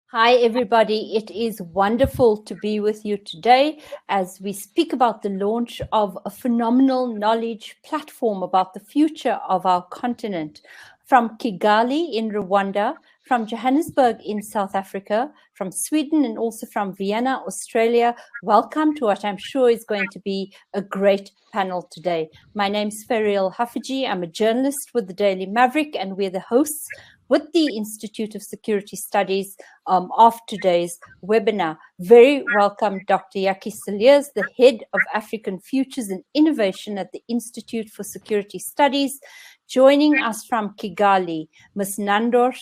Hi, everybody. It is wonderful to be with you today as we speak about the launch of a phenomenal knowledge platform about the future of our continent. From Kigali in Rwanda, from Johannesburg in South Africa, from Sweden, and also from Vienna, Australia. Welcome to what I'm sure is going to be a great panel today. My name's Ferial Haffajee. I'm a journalist with the Daily Maverick, and we're the hosts with the Institute of Security Studies of today's webinar. Very welcome, Dr. Jakkie, Cilliers, the Head of African Futures and Innovation at the Institute for Security Studies. Joining us from Kigali, Ms. Nandos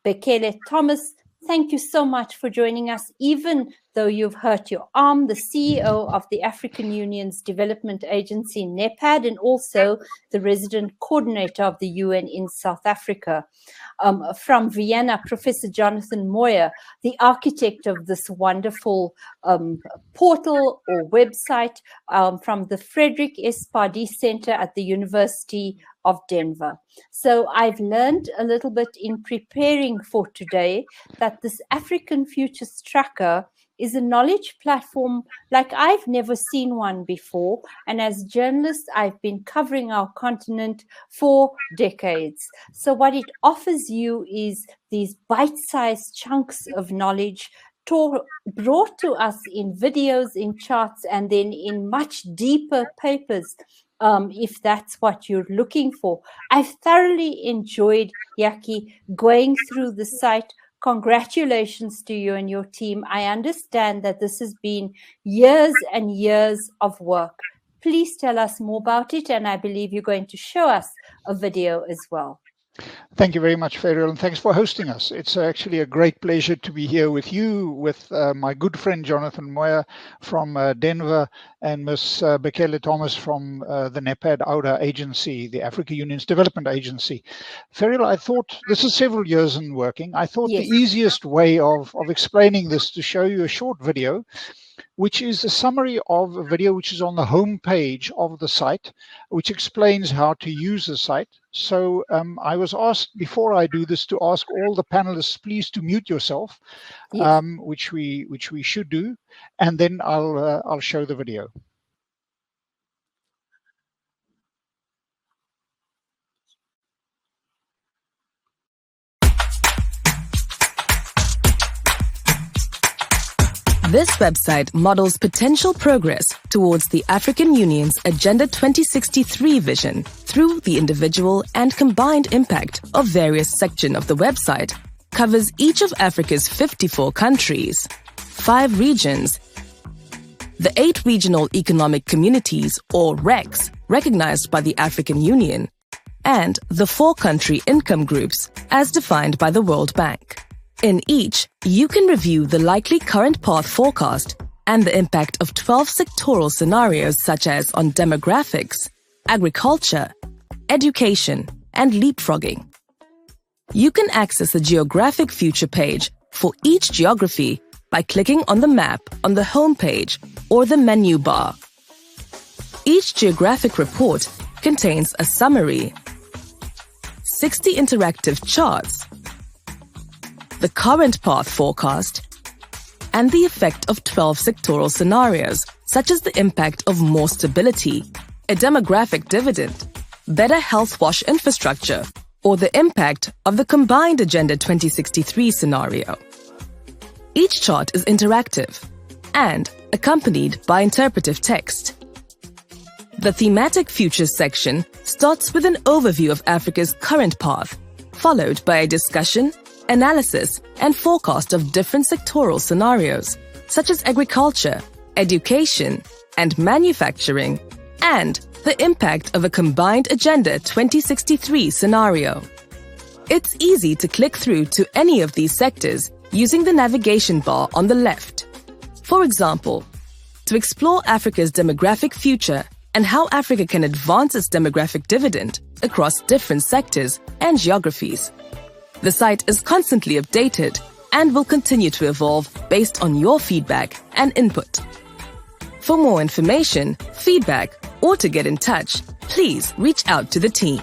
Bekele Thomas. Thank you so much for joining us, even though you've hurt your arm, the CEO of the African Union's Development Agency, NEPAD, and also the resident coordinator of the UN in South Africa. From Vienna, Professor Jonathan Moyer, the architect of this wonderful portal or website from the Frederick Pardee Center at the University of Denver. So I've learned a little bit in preparing for today that this African Futures Tracker is a knowledge platform like I've never seen one before. And as journalists, I've been covering our continent for decades. So what it offers you is these bite-sized chunks of knowledge brought to us in videos, in charts, and then in much deeper papers, if that's what you're looking for. I've thoroughly enjoyed, Jakkie, going through the site. Congratulations to you and your team. I understand that this has been years and years of work. Please tell us more about it, and I believe you're going to show us a video as well. Thank you very much, Ferial, and thanks for hosting us. It's actually a great pleasure to be here with you, with my good friend Jonathan Moyer from Denver, and Ms. Bekele Thomas from the NEPAD OUDA agency, the African Union's Development Agency. Ferial, I thought, this is several years in working, I thought Yes. The easiest way of explaining this to show you a short video, which is a summary of a video which is on the home page of the site, which explains how to use the site. So I was asked before I do this to ask all the panelists, please, to mute yourself, Yes. which we should do, and then I'll show the video. This website models potential progress towards the African Union's Agenda 2063 vision through the individual and combined impact of various sections of the website, covers each of Africa's 54 countries, 5 regions, the 8 regional economic communities or RECs recognized by the African Union, and the 4 country income groups as defined by the World Bank. In each, you can review the likely current path forecast and the impact of 12 sectoral scenarios such as on demographics, agriculture, education, and leapfrogging. You can access the geographic future page for each geography by clicking on the map on the home page or the menu bar. Each geographic report contains a summary, 60 interactive charts, the current path forecast, and the effect of 12 sectoral scenarios, such as the impact of more stability, a demographic dividend, better health wash infrastructure, or the impact of the combined Agenda 2063 scenario. Each chart is interactive and accompanied by interpretive text. The thematic futures section starts with an overview of Africa's current path, followed by a discussion, analysis, and forecast of different sectoral scenarios, such as agriculture, education, and manufacturing, and the impact of a combined Agenda 2063 scenario. It's easy to click through to any of these sectors using the navigation bar on the left. For example, to explore Africa's demographic future and how Africa can advance its demographic dividend across different sectors and geographies. The site is constantly updated and will continue to evolve based on your feedback and input. For more information, feedback, or to get in touch, please reach out to the team.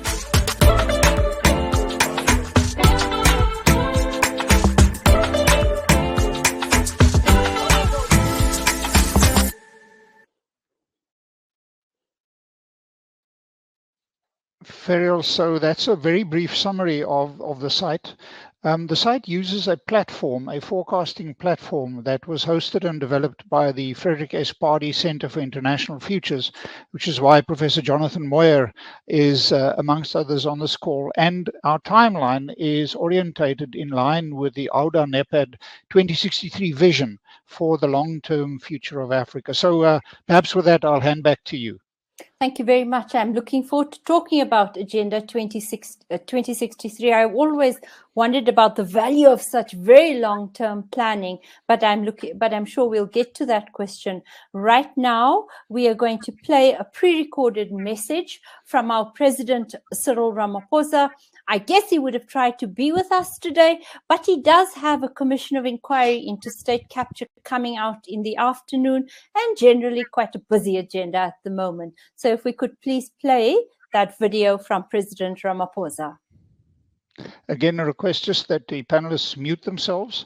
Ferial, so that's a very brief summary of the site. The site uses a platform, a forecasting platform that was hosted and developed by the Frederick Pardee Center for International Futures, which is why Professor Jonathan Moyer is, amongst others, on this call. And our timeline is orientated in line with the AUDA NEPAD 2063 vision for the long-term future of Africa. So perhaps with that, I'll hand back to you. Thank you very much. I'm looking forward to talking about Agenda 2063. I've always wondered about the value of such very long-term planning, but I'm sure we'll get to that question. Right now, we are going to play a pre-recorded message from our President, Cyril Ramaphosa. I guess he would have tried to be with us today, but he does have a commission of inquiry into state capture coming out in the afternoon, and generally quite a busy agenda at the moment. So if we could please play that video from President Ramaphosa. Again, a request just that the panelists mute themselves.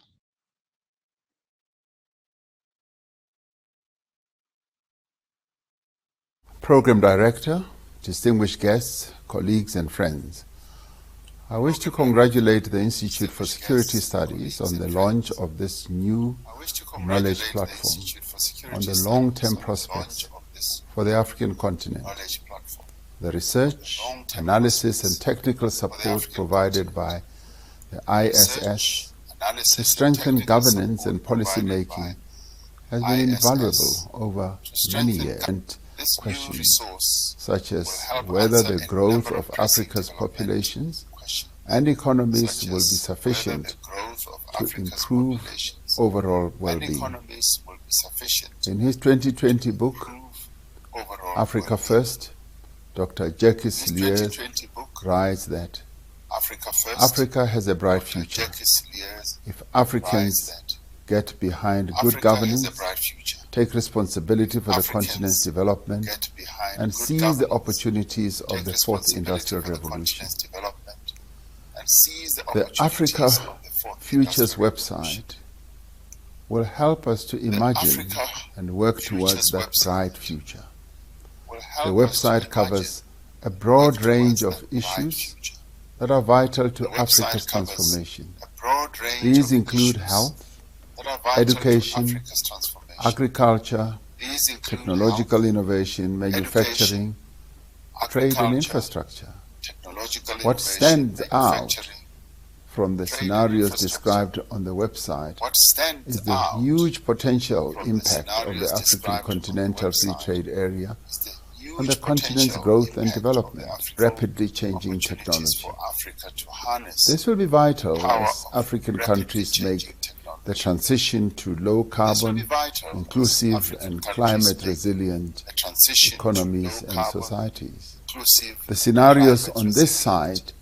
Program Director, distinguished guests, colleagues and friends, I wish to congratulate the Institute for Security Studies on the launch of this new knowledge platform on the long-term prospects for the African continent. The research, analysis and technical support provided by the ISS to strengthen governance and policy making has been invaluable over many years. And questions such as whether the growth of Africa's populations and economies will be sufficient to improve overall well-being. In his 2020 book, Africa First, Dr. Jakkie Cilliers writes that Africa has a bright future if Africans get behind good governance, take responsibility for the continent's development, and seize the opportunities of the Fourth Industrial Revolution. The Africa Futures website will help us to imagine and work towards that bright future. The website covers a broad range of issues that are vital to Africa's transformation. These include health, education, agriculture, technological innovation, manufacturing, trade and infrastructure. What stands out from the scenarios described on the website is the huge potential impact of the African Continental Free Trade Area on the continent's growth and development, rapidly changing technology. This will be vital as African countries make the transition to low-carbon, inclusive and climate-resilient economies and societies. The scenarios on this site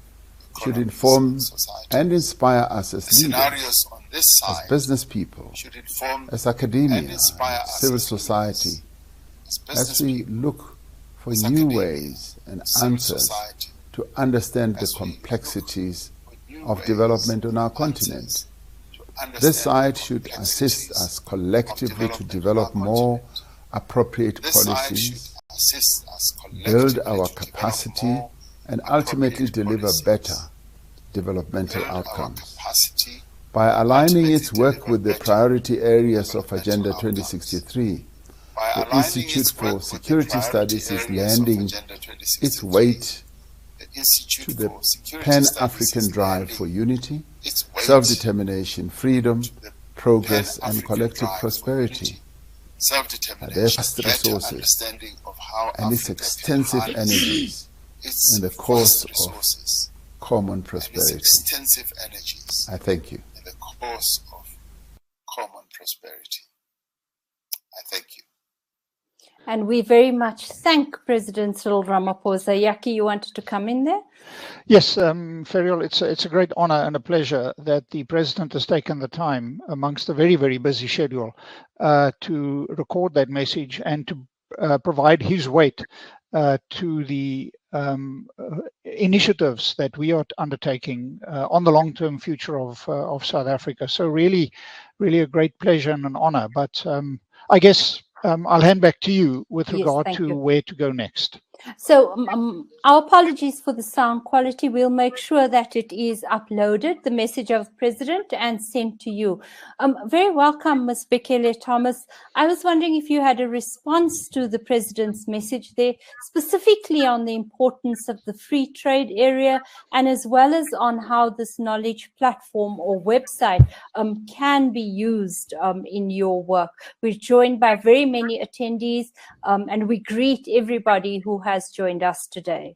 should inform and inspire us as leaders, as business people, as academia, civil society, as we look for new ways and answers to understand the complexities of development on our continent. This site should assist us collectively to develop more appropriate policies, build our capacity, and ultimately deliver better developmental outcomes. By aligning its work with the priority areas of Agenda 2063, the Institute for Security Studies is lending its weight to the Pan-African drive for unity, self-determination, freedom, progress, and collective prosperity. Their vast resources and its extensive energies in the cause of common prosperity. I thank you. In the cause of common prosperity. I thank you. And we very much thank President Cyril Ramaphosa. Jakkie, you wanted to come in there? Yes, Ferial, it's a great honor and a pleasure that the President has taken the time amongst a very, very busy schedule to record that message and to provide his weight to the initiatives that we are undertaking on the long-term future of South Africa. So really a great pleasure and an honor. But I guess I'll hand back to you with regard to where to go next. So our apologies for the sound quality. We'll make sure that it is uploaded, the message of President, and sent to you. Very welcome, Ms. Bekele Thomas. I was wondering if you had a response to the President's message there, specifically on the importance of the free trade area, and as well as on how this knowledge platform or website can be used in your work. We're joined by very many attendees, and we greet everybody who has joined us today.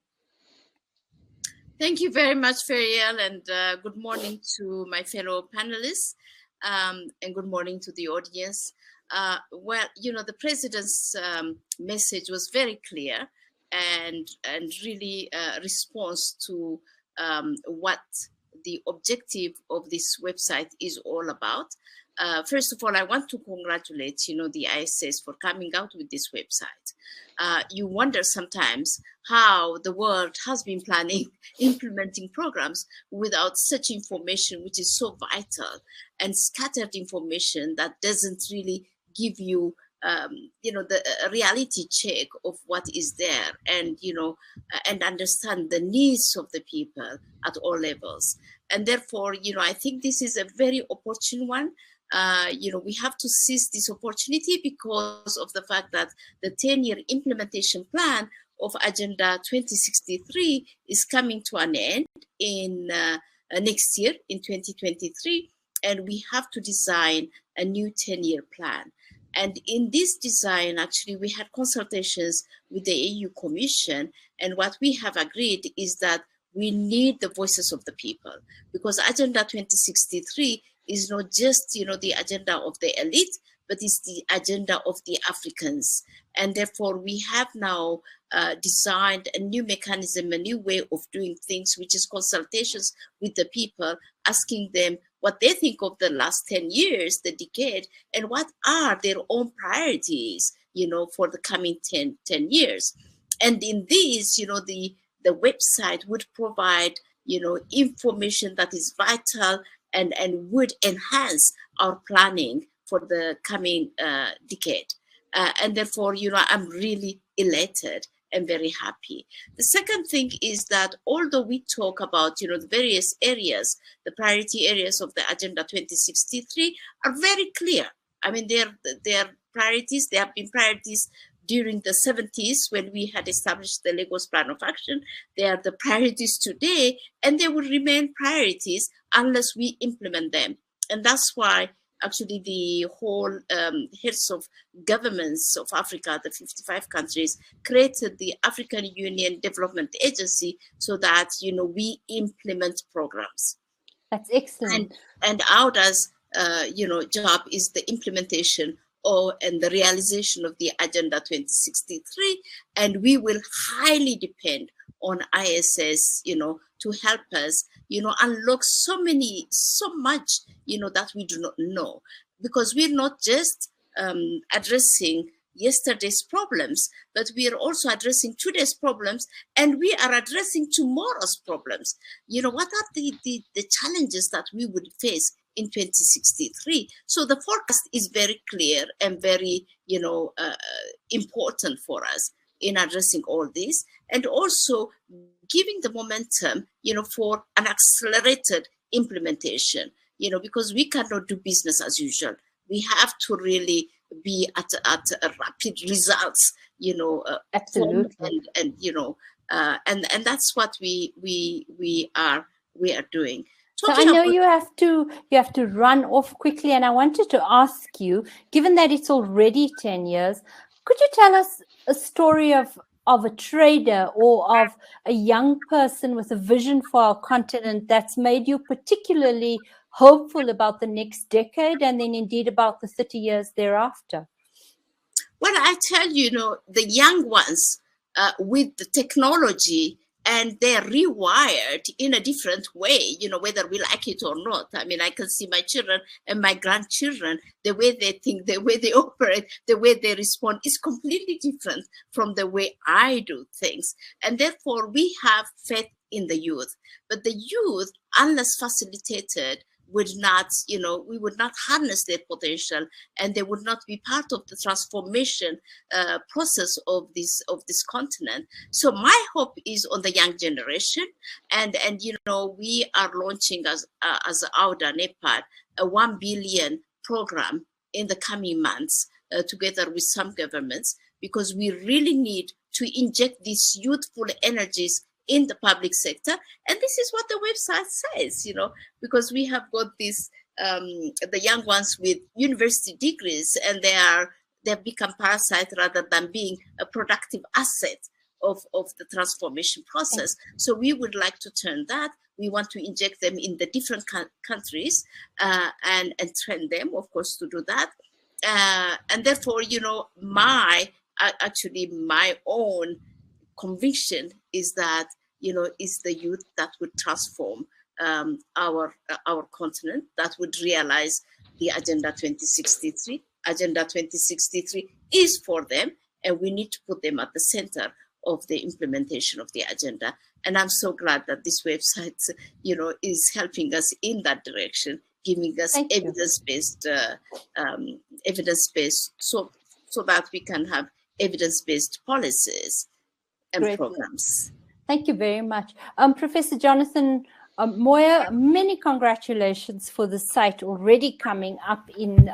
Thank you very much, Ferial, and good morning to my fellow panelists, and good morning to the audience. Well, you know, the President's message was very clear and really response to what the objective of this website is all about. First of all, I want to congratulate, the ISS for coming out with this website. You wonder sometimes how the world has been planning, implementing programs without such information, which is so vital, and scattered information that doesn't really give you, the reality check of what is there, and, and understand the needs of the people at all levels. And therefore, I think this is a very opportune one. We have to seize this opportunity because of the fact that the 10-year implementation plan of Agenda 2063 is coming to an end in next year, in 2023, and we have to design a new 10-year plan. And in this design, actually, we had consultations with the EU Commission, and what we have agreed is that we need the voices of the people, because Agenda 2063 is not just, the agenda of the elite, but it's the agenda of the Africans. And therefore, we have now designed a new mechanism, a new way of doing things, which is consultations with the people, asking them what they think of the last 10 years, the decade, and what are their own priorities, for the coming 10 years. And in these, the website would provide, information that is vital and would enhance our planning for the coming decade. And therefore, I'm really elated and very happy. The second thing is that although we talk about, the various areas, the priority areas of the Agenda 2063 are very clear. I mean, they're priorities. They have been priorities during the 70s when we had established the Lagos Plan of Action. They are the priorities today, and they will remain priorities unless we implement them. And that's why actually the whole heads of governments of Africa, the 55 countries, created the African Union Development Agency so that, we implement programs. That's excellent. And our job is the implementation and the realization of the Agenda 2063, and we will highly depend on ISS, to help us, unlock so much, that we do not know, because we're not just addressing yesterday's problems, but we are also addressing today's problems, and we are addressing tomorrow's problems. What are the challenges that we would face in 2063? So the forecast is very clear and very, important for us in addressing all this, and also giving the momentum, for an accelerated implementation, because we cannot do business as usual. We have to really be at rapid results, Absolutely. And that's what we are doing. So I know you have to run off quickly, and I wanted to ask you, given that it's already 10 years, could you tell us a story of a trader or of a young person with a vision for our continent that's made you particularly hopeful about the next decade, and then indeed about the 30 years thereafter? Well, I tell you, the young ones with the technology, and they're rewired in a different way, whether we like it or not. I mean, I can see my children and my grandchildren, the way they think, the way they operate, the way they respond is completely different from the way I do things. And therefore, we have faith in the youth. But the youth, unless facilitated would not, we would not harness their potential, and they would not be part of the transformation process of this continent. So my hope is on the young generation, and we are launching as AUDA NEPAD a 1 billion program in the coming months, together with some governments, because we really need to inject these youthful energies in the public sector. And this is what the website says, because we have got this, the young ones with university degrees, and they've become parasites rather than being a productive asset of the transformation process. So we would like to turn that. We want to inject them in the different countries and train them, of course, to do that. And therefore, my own conviction is that, is the youth that would transform our continent, that would realize the Agenda 2063. Agenda 2063 is for them, and we need to put them at the center of the implementation of the agenda. And I'm so glad that this website, is helping us in that direction, giving us evidence-based, so that we can have evidence-based policies and programs. Thank you very much. Professor Jonathan Moyer, many congratulations for the site already coming up in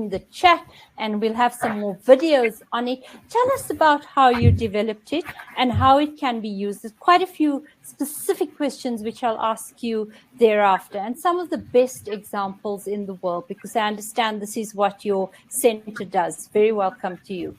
the chat, and we'll have some more videos on it. Tell us about how you developed it and how it can be used. There's quite a few specific questions which I'll ask you thereafter, and some of the best examples in the world, because I understand this is what your center does. Very welcome to you.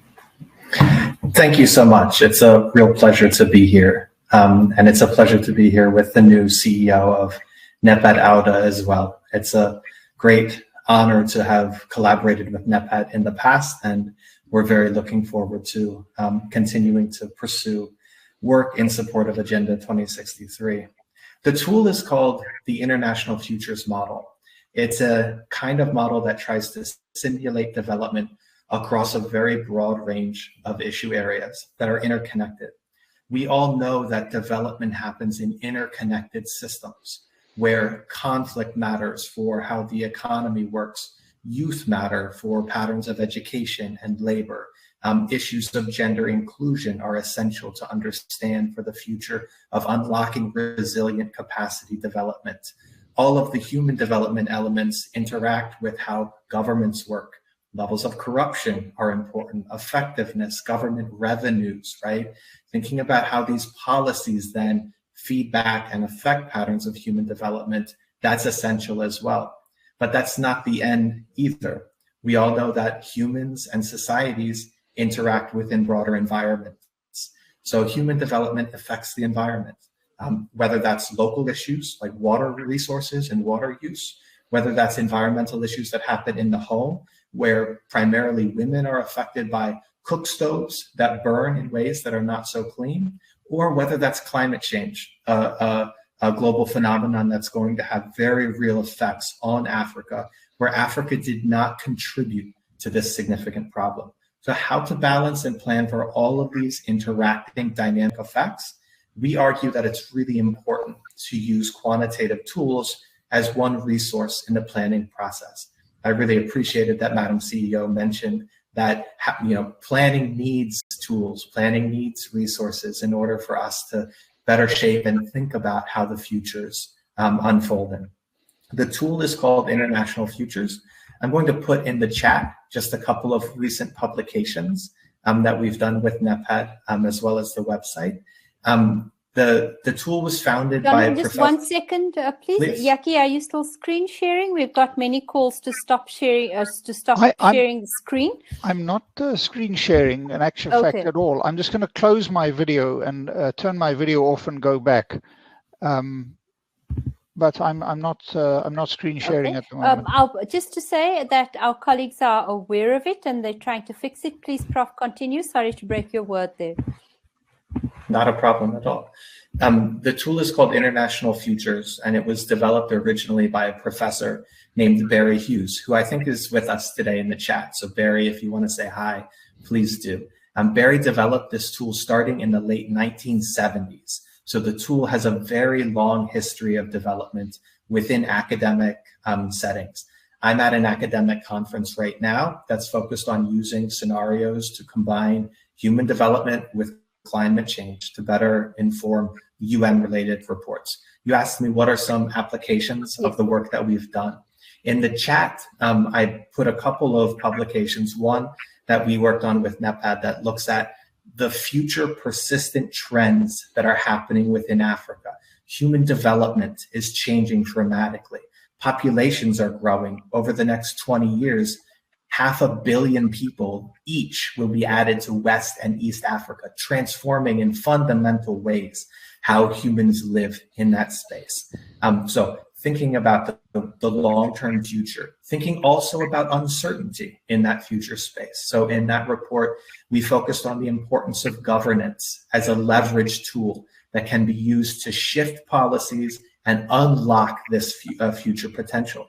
Thank you so much. It's a real pleasure to be here. And it's a pleasure to be here with the new CEO of NEPAD AUDA as well. It's a great honor to have collaborated with NEPAD in the past, and we're very looking forward to continuing to pursue work in support of Agenda 2063. The tool is called the International Futures Model. It's a kind of model that tries to simulate development across a very broad range of issue areas that are interconnected. We all know that development happens in interconnected systems where conflict matters for how the economy works, youth matter for patterns of education and labor. Issues of gender inclusion are essential to understand for the future of unlocking resilient capacity development. All of the human development elements interact with how governments work. Levels of corruption are important, effectiveness, government revenues, right? Thinking about how these policies then feed back and affect patterns of human development, that's essential as well. But that's not the end either. We all know that humans and societies interact within broader environments. So human development affects the environment, whether that's local issues like water resources and water use, whether that's environmental issues that happen in the home, where primarily women are affected by cook stoves that burn in ways that are not so clean, or whether that's climate change, a global phenomenon that's going to have very real effects on Africa, where Africa did not contribute to this significant problem. So how to balance and plan for all of these interacting dynamic effects? We argue that it's really important to use quantitative tools as one resource in the planning process. I really appreciated that Madam CEO mentioned that planning needs tools, planning needs resources in order for us to better shape and think about how the future's unfolding. The tool is called International Futures. I'm going to put in the chat just a couple of recent publications that we've done with NEPAD as well as the website. The tool was founded by a just 1 second, please. Jakkie, are you still screen sharing? We've got many calls to stop sharing, sharing the screen. I'm not screen sharing in actual fact at all. I'm just going to close my video and turn my video off and go back. But I'm not screen sharing at the moment. Just to say that our colleagues are aware of it and they're trying to fix it. Please, Prof, continue. Sorry to break your word there. Not a problem at all. The tool is called International Futures, and it was developed originally by a professor named Barry Hughes, who I think is with us today in the chat. So Barry, if you want to say hi, please do. Barry developed this tool starting in the late 1970s. So the tool has a very long history of development within academic settings. I'm at an academic conference right now that's focused on using scenarios to combine human development with climate change to better inform UN-related reports. You asked me what are some applications of the work that we've done. In the chat, I put a couple of publications. One that we worked on with NEPAD that looks at the future persistent trends that are happening within Africa. Human development is changing dramatically. Populations are growing. Over the next 20 years, 500 million people each will be added to West and East Africa, transforming in fundamental ways how humans live in that space. So thinking about the long-term future, thinking also about uncertainty in that future space. So in that report, we focused on the importance of governance as a leverage tool that can be used to shift policies and unlock this future potential.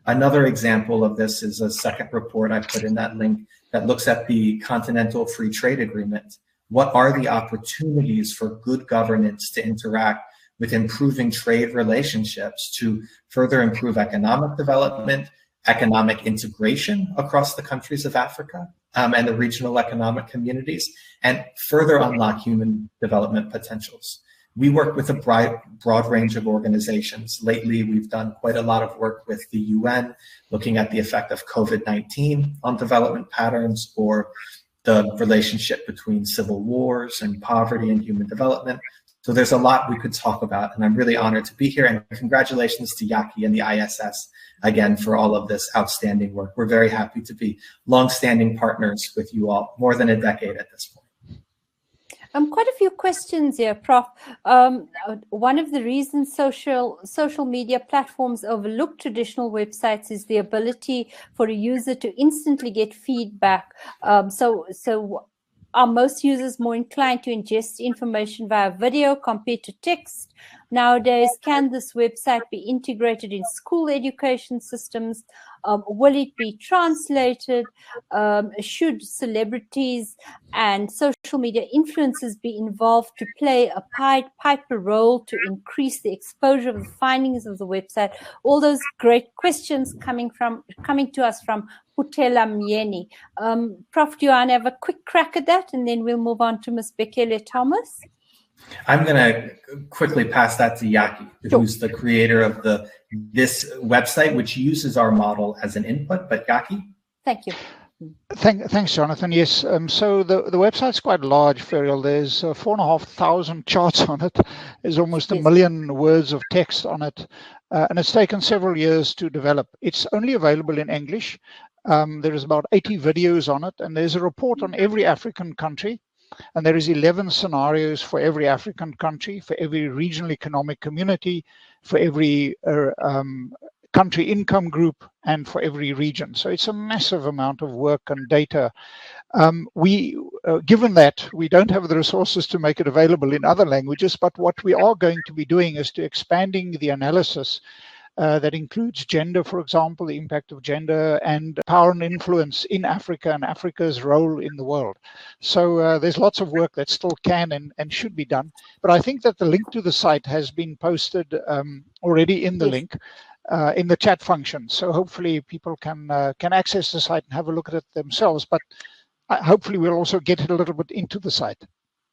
Another example of this is a second report I put in that link that looks at the Continental Free Trade Agreement. What are the opportunities for good governance to interact with improving trade relationships to further improve economic development, economic integration across the countries of Africa and the regional economic communities, and further unlock human development potentials? We work with a broad range of organizations. Lately, we've done quite a lot of work with the UN, looking at the effect of COVID-19 on development patterns, or the relationship between civil wars and poverty and human development. So there's a lot we could talk about, and I'm really honored to be here. And congratulations to Jakkie and the ISS again for all of this outstanding work. We're very happy to be longstanding partners with you all, more than a decade at this point. Quite a few questions here, Prof. One of the reasons social media platforms overlook traditional websites is the ability for a user to instantly get feedback. So are most users more inclined to ingest information via video compared to text? Nowadays, can this website be integrated in school education systems? Will it be translated? Should celebrities and social media influencers be involved to play a piper role to increase the exposure of the findings of the website? All those great questions coming to us from Putela Myeni. Prof, do you want to have a quick crack at that, and then we'll move on to Ms. Bekele Thomas? I'm going to quickly pass that to Jakkie, who's the creator of this website, which uses our model as an input. But Jakkie? Thank you. Thanks, Jonathan. Yes, so the website's quite large, Ferial. There's 4,500 charts on it. There's almost a million words of text on it. And it's taken several years to develop. It's only available in English. There is about 80 videos on it, and there's a report on every African country. And there is 11 scenarios for every African country, for every regional economic community, for every country income group, and for every region. So it's a massive amount of work and data. Given that we don't have the resources to make it available in other languages, but what we are going to be doing is to expanding the analysis that includes gender, for example, the impact of gender and power and influence in Africa and Africa's role in the world. So there's lots of work that still can and should be done. But I think that the link to the site has been posted already in the link in the chat function. So hopefully people can access the site and have a look at it themselves. But hopefully we'll also get it a little bit into the site.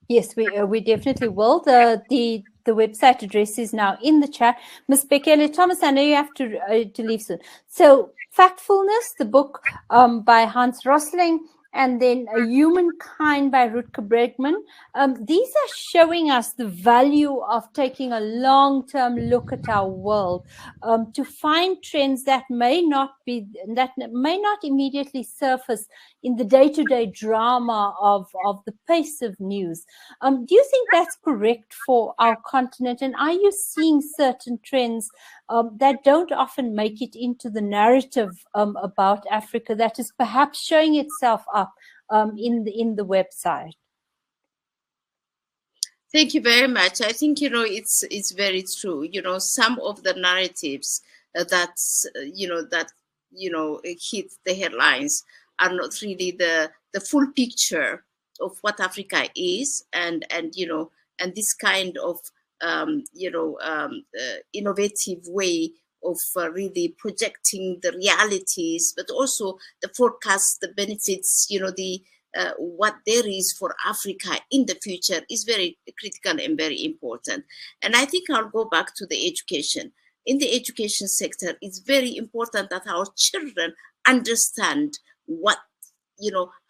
Yes, we definitely will. The website address is now in the chat. Ms. Bekele Thomas, I know you have to leave soon. So, Factfulness, the book by Hans Rosling, and then Humankind by Rutger Bregman. These are showing us the value of taking a long-term look at our world to find trends that may not immediately surface in the day-to-day drama of the pace of news. Do you think that's correct for our continent? And are you seeing certain trends that don't often make it into the narrative about Africa that is perhaps showing itself up in the website? Thank you very much. I think, it's very true. Some of the narratives that hit the headlines are not really the full picture of what Africa is, and this kind of innovative way really projecting the realities, but also the forecasts, the benefits, the what there is for Africa in the future is very critical and very important. And I think I'll go back to the education. In the education sector, it's very important that our children understand what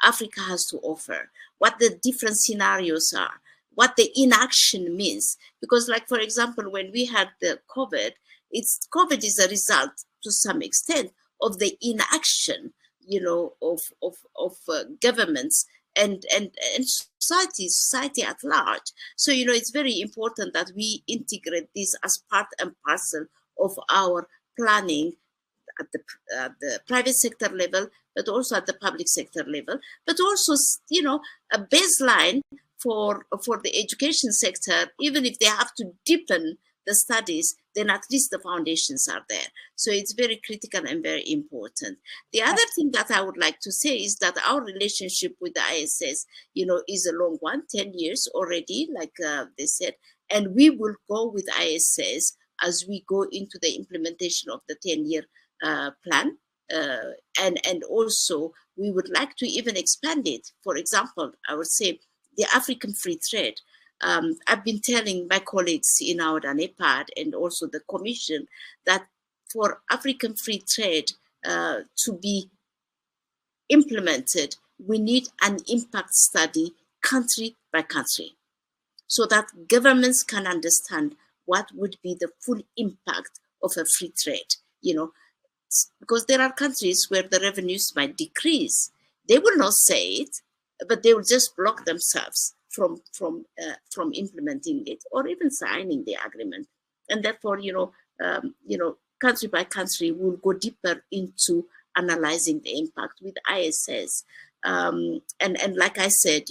Africa has to offer, what the different scenarios are, what the inaction means. Because, like, for example, when we had the COVID is a result to some extent of the inaction, of governments and society at large. So, it's very important that we integrate this as part and parcel of our planning at the private sector level, but also at the public sector level, but also, a baseline for the education sector, even if they have to deepen the studies, then at least the foundations are there. So it's very critical and very important. The other thing that I would like to say is that our relationship with the ISS, is a long one, 10 years already, like they said, and we will go with ISS as we go into the implementation of the 10-year plan. And also, we would like to even expand it. For example, I would say the African free trade. I've been telling my colleagues in our NEPAD and also the Commission that for African free trade to be implemented, we need an impact study country by country so that governments can understand what would be the full impact of a free trade, because there are countries where the revenues might decrease. They will not say it, but they will just block themselves from implementing it or even signing the agreement. And therefore, country by country, we'll go deeper into analyzing the impact with ISS. And like I said,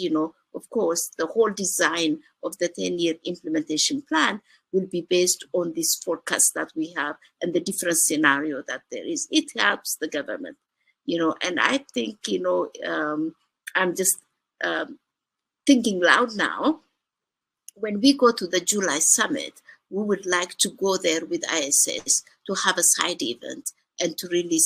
of course, the whole design of the 10-year implementation plan will be based on this forecast that we have and the different scenario that there is. It helps the government, and I think, I'm just thinking loud now. When we go to the July summit, we would like to go there with ISS to have a side event and to really,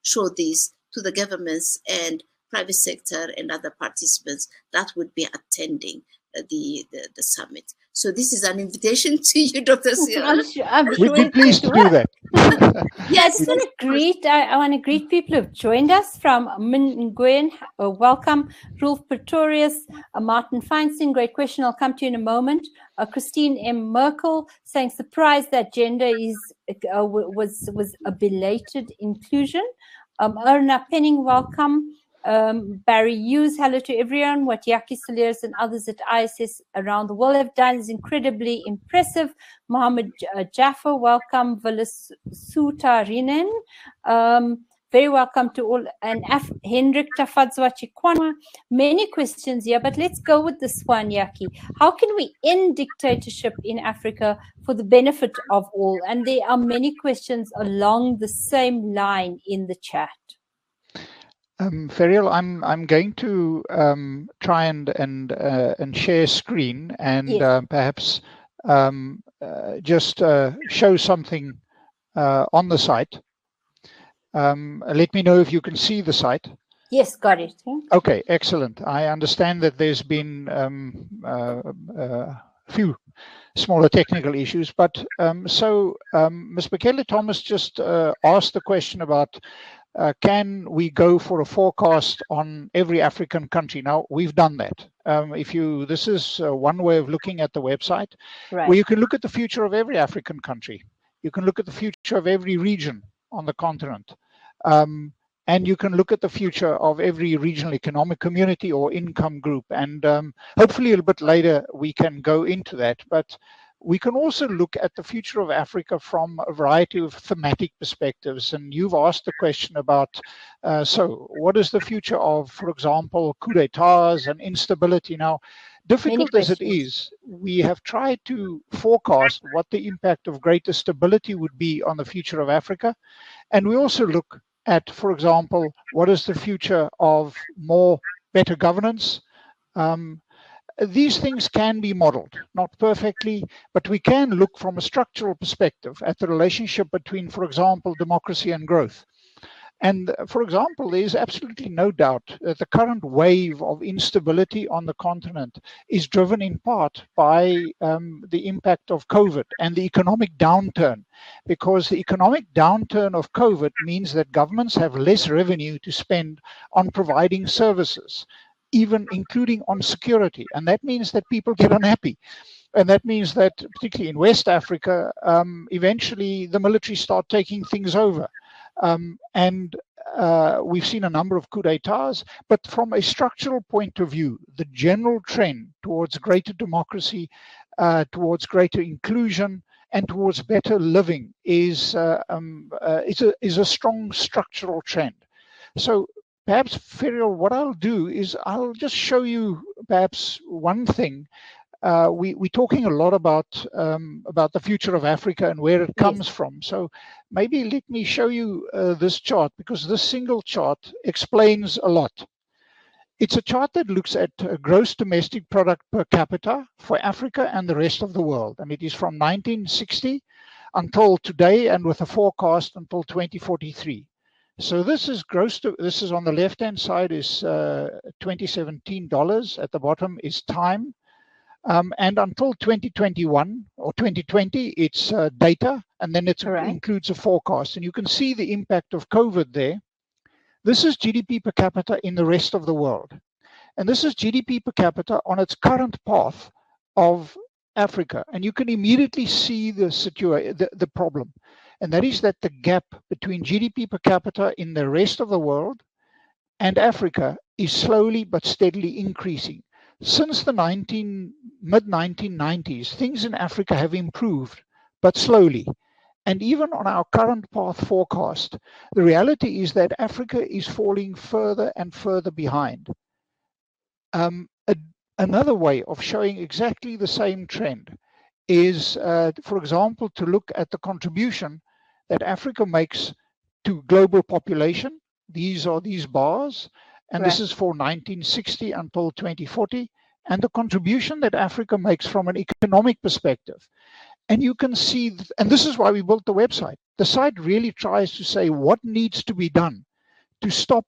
show this to the governments and private sector and other participants that would be attending the summit. So this is an invitation to you, Dr. Cyril. I'm We'd be pleased to do that. Yes. I want to greet people who've joined us from Nguyen. Welcome, Rolf Pretorius, Martin Feinstein. Great question. I'll come to you in a moment. Christine M. Merkel saying surprised that gender was a belated inclusion. Erna Penning, welcome. Barry Hughes, hello to everyone. What Jakkie, Cilliers and others at ISS around the world have done is incredibly impressive. Mohammed Jaffa, welcome. Velisuta Rinen, very welcome to all. And Hendrik Tafadzwa Chikwana. Many questions here, but let's go with this one, Jakkie. How can we end dictatorship in Africa for the benefit of all? And there are many questions along the same line in the chat. Ferial, I'm going to try and share screen and Yes. perhaps just show something on the site. Let me know if you can see the site. Yes, got it. Okay, excellent. I understand that there's been a few smaller technical issues, but so Ms. Bekele Thomas just asked the question about can we go for a forecast on every African country? Now, we've done that. This is one way of looking at the website, Right. where you can look at the future of every African country. You can look at the future of every region on the continent. And you can look at the future of every regional economic community or income group. And hopefully a little bit later, we can go into that. But we can also look at the future of Africa from a variety of thematic perspectives. And you've asked the question about, so what is the future of, for example, coup d'etats and instability? Now, difficult as it is, we have tried to forecast what the impact of greater stability would be on the future of Africa. And we also look at, for example, what is the future of better governance? these things can be modeled, not perfectly, but we can look from a structural perspective at the relationship between, for example, democracy and growth. And for example, there is absolutely no doubt that the current wave of instability on the continent is driven in part by the impact of COVID and the economic downturn, because the economic downturn of COVID means that governments have less revenue to spend on providing services, even including on security. And that means that people get unhappy. And that means that, particularly in West Africa, eventually the military start taking things over. We've seen a number of coup d'etats, but from a structural point of view, the general trend towards greater democracy, towards greater inclusion, and towards better living is a strong structural trend. So perhaps, Ferial, what I'll do is I'll just show you perhaps one thing. We're talking a lot about the future of Africa and where it comes from. So maybe let me show you this chart, because this single chart explains a lot. It's a chart that looks at gross domestic product per capita for Africa and the rest of the world. And it is from 1960 until today, and with a forecast until 2043. So this is this is on the left-hand side is 2017 dollars. At the bottom is time. And until 2021 or 2020, it's data, and then it includes a forecast. And you can see the impact of COVID there. This is GDP per capita in the rest of the world. And this is GDP per capita on its current path of Africa. And you can immediately see the problem. And that is that the gap between GDP per capita in the rest of the world and Africa is slowly but steadily increasing. Since the mid-1990s, things in Africa have improved, but slowly. And even on our current path forecast, the reality is that Africa is falling further and further behind. Another way of showing exactly the same trend is, for example, to look at the contribution that Africa makes to global population. These are these bars. And this is for 1960 until 2040, and the contribution that Africa makes from an economic perspective. And you can see, and this is why we built the website. The site really tries to say what needs to be done to stop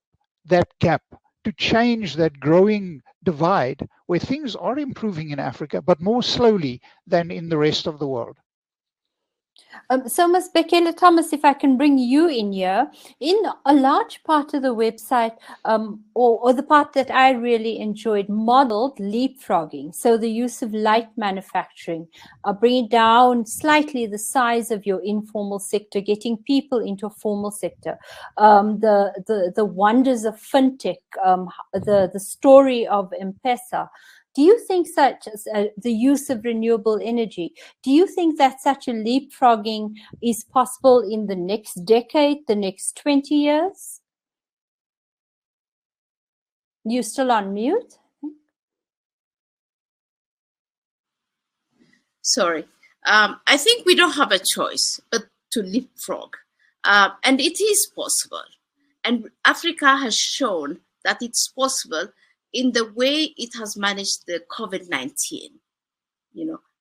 that gap, to change that growing divide where things are improving in Africa, but more slowly than in the rest of the world. So, Ms. Bekele Thomas, if I can bring you in here, in a large part of the website, or the part that I really enjoyed, modeled leapfrogging. So the use of light manufacturing, bringing down slightly the size of your informal sector, getting people into a formal sector, the wonders of fintech, the story of M-Pesa. Do you think such as the use of renewable energy, do you think that such a leapfrogging is possible in the next decade, the next 20 years? You still on mute? Sorry. I think we don't have a choice but to leapfrog. And it is possible. And Africa has shown that it's possible in the way it has managed the COVID-19,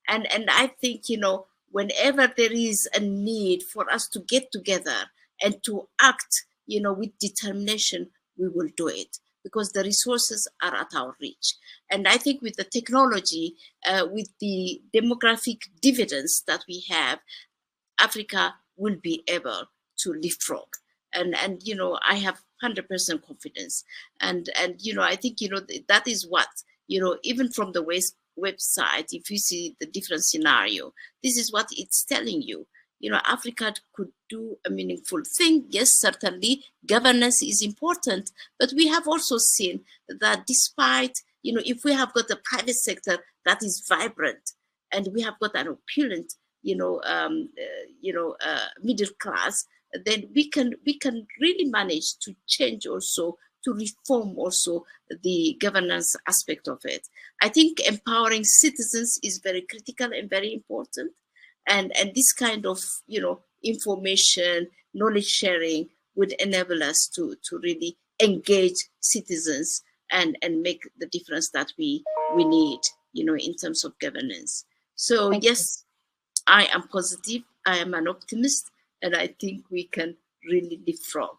and I think, whenever there is a need for us to get together and to act, with determination, we will do it because the resources are at our reach. And I think with the technology, with the demographic dividends that we have, Africa will be able to leapfrog. And I have 100% confidence. And I think, that is what, even from the website, if you see the different scenario, this is what it's telling you. Africa could do a meaningful thing. Yes, certainly governance is important, but we have also seen that despite, if we have got a private sector that is vibrant and we have got an opulent, middle class, then we can really manage to change also, to reform also the governance aspect of it. I think empowering citizens is very critical and very important. And this kind of, information, knowledge sharing would enable us to really engage citizens and make the difference that we need. in terms of governance. So yes, I am positive. I am an optimist, and I think we can really leapfrog.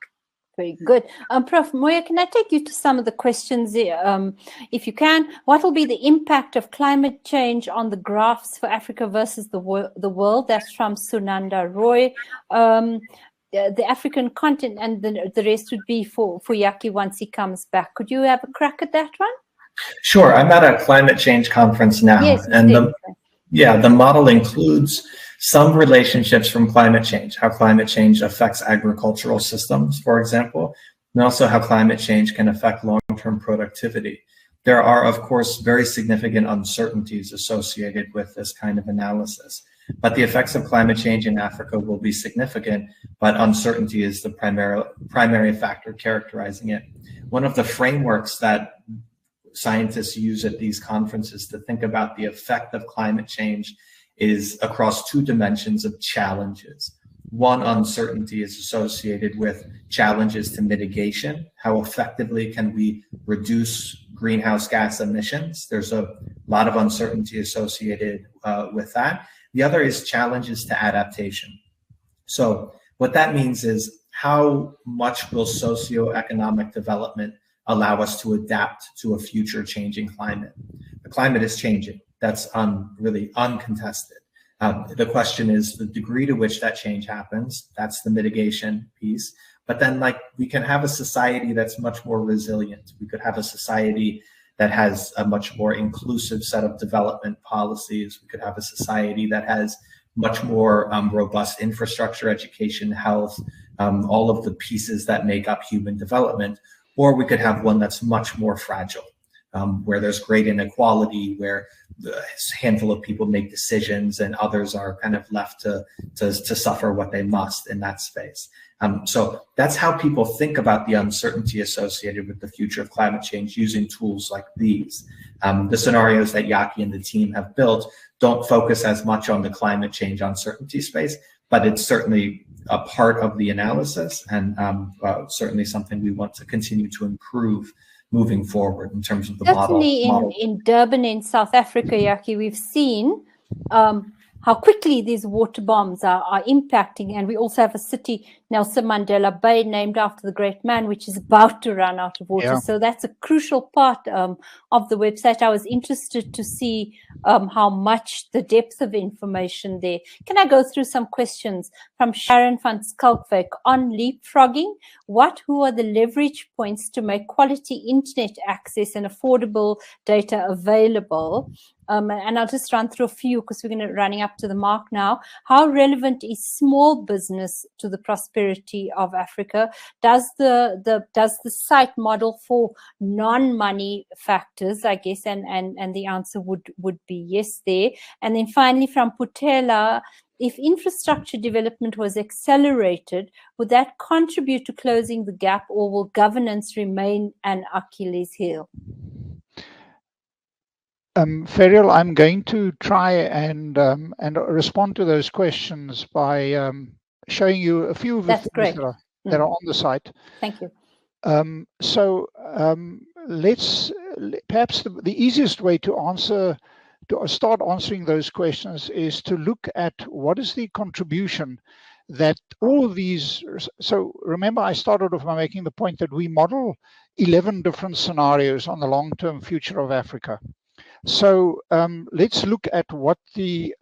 Very good. Prof. Moyer, can I take you to some of the questions, if you can? What will be the impact of climate change on the graphs for Africa versus the world? That's from Sunanda Roy. The African continent, and the rest would be for Jakkie once he comes back. Could you have a crack at that one? Sure. I'm at a climate change conference now. Yes, and the model includes some relationships from climate change, how climate change affects agricultural systems, for example, and also how climate change can affect long-term productivity. There are, of course, very significant uncertainties associated with this kind of analysis, but the effects of climate change in Africa will be significant, but uncertainty is the primary factor characterizing it. One of the frameworks that scientists use at these conferences to think about the effect of climate change is across two dimensions of challenges. One, uncertainty is associated with challenges to mitigation. How effectively can we reduce greenhouse gas emissions? There's a lot of uncertainty associated with that. The other is challenges to adaptation. So what that means is how much will socioeconomic development allow us to adapt to a future changing climate? The climate is changing. That's really uncontested. The question is the degree to which that change happens. That's the mitigation piece. But then, we can have a society that's much more resilient. We could have a society that has a much more inclusive set of development policies. We could have a society that has much more robust infrastructure, education, health, all of the pieces that make up human development. Or we could have one that's much more fragile, where there's great inequality, where a handful of people make decisions and others are kind of left to suffer what they must in that space. So that's how people think about the uncertainty associated with the future of climate change using tools like these. The scenarios that Jakkie and the team have built don't focus as much on the climate change uncertainty space, but it's certainly a part of the analysis and certainly something we want to continue to improve moving forward in terms of the model. In Durban, in South Africa, Jakkie, we've seen how quickly these water bombs are impacting. And we also have a city, Nelson Mandela Bay, named after the great man, which is about to run out of water. Yeah. So that's a crucial part of the website. I was interested to see how much the depth of information there. Can I go through some questions from Sharon van Skalkwyk on leapfrogging? Who are the leverage points to make quality internet access and affordable data available? And I'll just run through a few because we're running up to the mark now. How relevant is small business to the prosperity of Africa? Does the site model for non-money factors, I guess, and the answer would be yes there. And then finally from Putela, if infrastructure development was accelerated, would that contribute to closing the gap, or will governance remain an Achilles heel? Ferial, I'm going to try and respond to those questions by showing you a few of the things that are on the site. Thank you. Let's perhaps the easiest way to start answering those questions is to look at what is the contribution that all of these. So remember, I started off by making the point that we model 11 different scenarios on the long-term future of Africa. So let's look at what the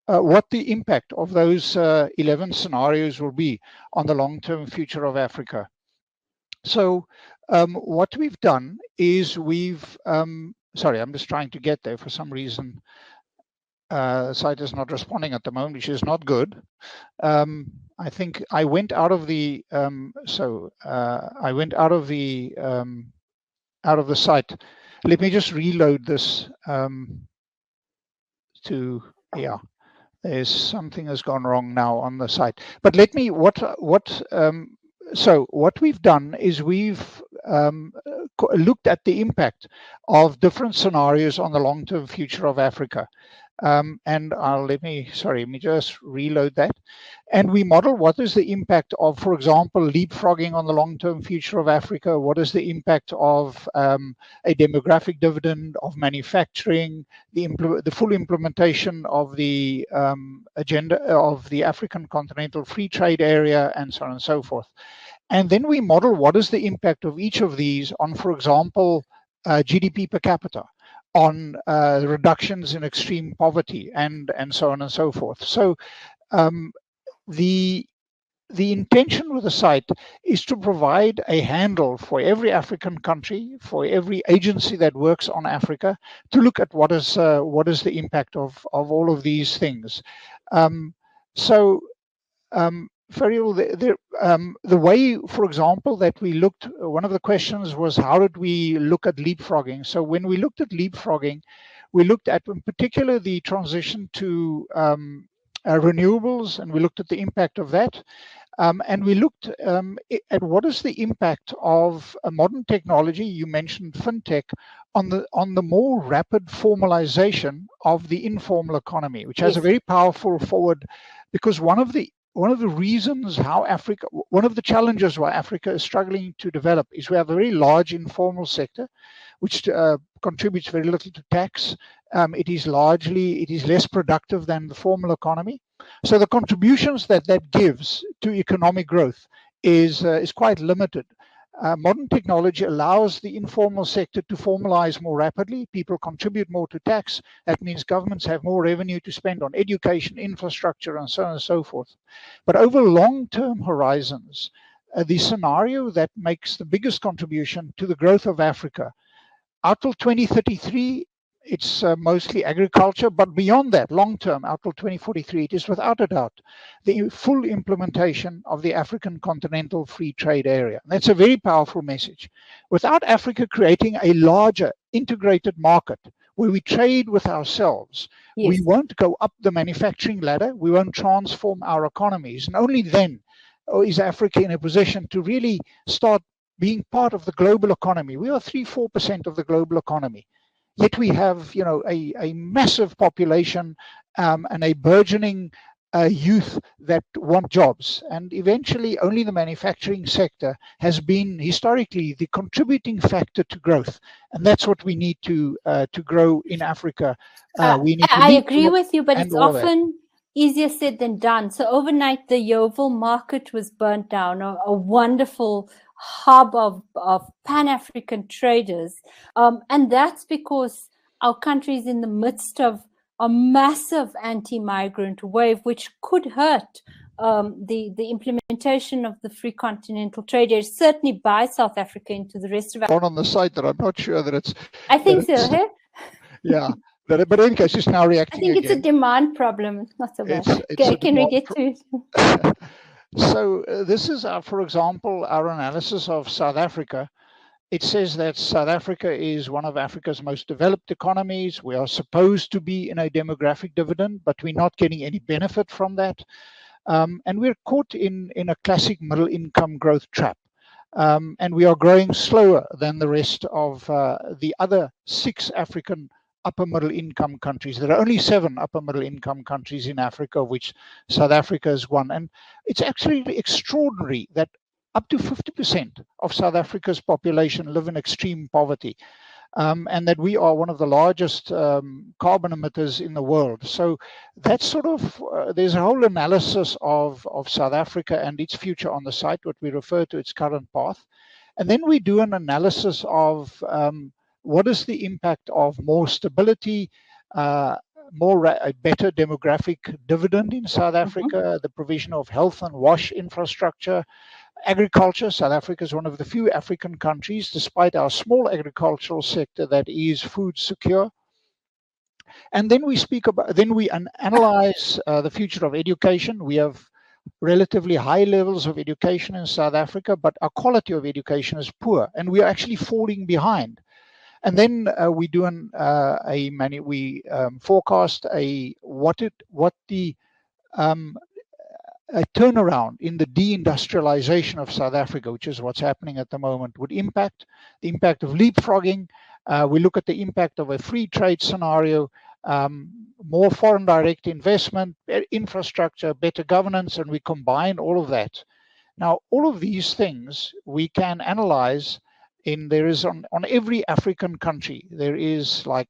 impact of those 11 scenarios will be on the long-term future of Africa. So what we've done is sorry, I'm just trying to get there for some reason. The site is not responding at the moment, which is not good. I think I went out of the out of the site. Let me just reload this there's something has gone wrong now on the site. But let me, so what we've done is we've looked at the impact of different scenarios on the long-term future of Africa. And let me just reload that. And we model what is the impact of, for example, leapfrogging on the long-term future of Africa. What is the impact of a demographic dividend, of manufacturing, the full implementation of the agenda of the African Continental Free Trade Area, and so on and so forth. And then we model what is the impact of each of these on, for example, GDP per capita, on reductions in extreme poverty, and so on and so forth. So the intention with the site is to provide a handle for every African country, for every agency that works on Africa, to look at what is the impact of all of these things. Ferial, the way, for example, that we looked, one of the questions was, how did we look at leapfrogging? So when we looked at leapfrogging, we looked at, in particular, the transition to renewables, and we looked at the impact of that. And we looked at what is the impact of a modern technology, you mentioned fintech, on the more rapid formalization of the informal economy, which has a very powerful forward, because one of the reasons how Africa, one of the challenges why Africa is struggling to develop is we have a very large informal sector, which contributes very little to tax. It is less productive than the formal economy. So the contributions that gives to economic growth is quite limited. Modern technology allows the informal sector to formalize more rapidly. People contribute more to tax. That means governments have more revenue to spend on education, infrastructure, and so on and so forth. But over long-term horizons, the scenario that makes the biggest contribution to the growth of Africa, out till 2033, it's mostly agriculture, but beyond that, long term, out till 2043, it is without a doubt the full implementation of the African Continental Free Trade Area. That's a very powerful message. Without Africa creating a larger integrated market where we trade with ourselves, we won't go up the manufacturing ladder, we won't transform our economies, and only then is Africa in a position to really start being part of the global economy. We are 3-4% of the global economy. Yet we have, a massive population and a burgeoning youth that want jobs. And eventually, only the manufacturing sector has been historically the contributing factor to growth. And that's what we need to grow in Africa. I agree with you, but it's often easier said than done. So overnight, the Yeovil market was burnt down, a wonderful hub of Pan-African traders. And that's because our country is in the midst of a massive anti-migrant wave, which could hurt the implementation of the free continental trade area, certainly by South Africa into the rest of Africa. On the site that I'm not sure that it's... I think so, hey? Yeah. But in any case, it's now reacting I think it's a demand problem. It's not so bad. Can we get to it? So this is, for example, our analysis of South Africa. It says that South Africa is one of Africa's most developed economies. We are supposed to be in a demographic dividend, but we're not getting any benefit from that. And we're caught in a classic middle income growth trap. And we are growing slower than the rest of the other 6 African upper middle income countries. There are only 7 upper middle income countries in Africa, of which South Africa is one. And it's actually extraordinary that up to 50% of South Africa's population live in extreme poverty, and that we are one of the largest carbon emitters in the world. So that's sort of, there's a whole analysis of South Africa and its future on the site, what we refer to its current path. And then we do an analysis of what is the impact of more stability, a better demographic dividend in South Africa, the provision of health and wash infrastructure, agriculture. South Africa is one of the few African countries, despite our small agricultural sector, that is food secure. And then we analyze the future of education. We have relatively high levels of education in South Africa, but our quality of education is poor, and we are actually falling behind. And then we do forecast what the a turnaround in the deindustrialization of South Africa, which is what's happening at the moment, would impact. The impact of leapfrogging. We look at the impact of a free trade scenario, more foreign direct investment, infrastructure, better governance, and we combine all of that. Now, all of these things we can analyze there is on every African country, there is like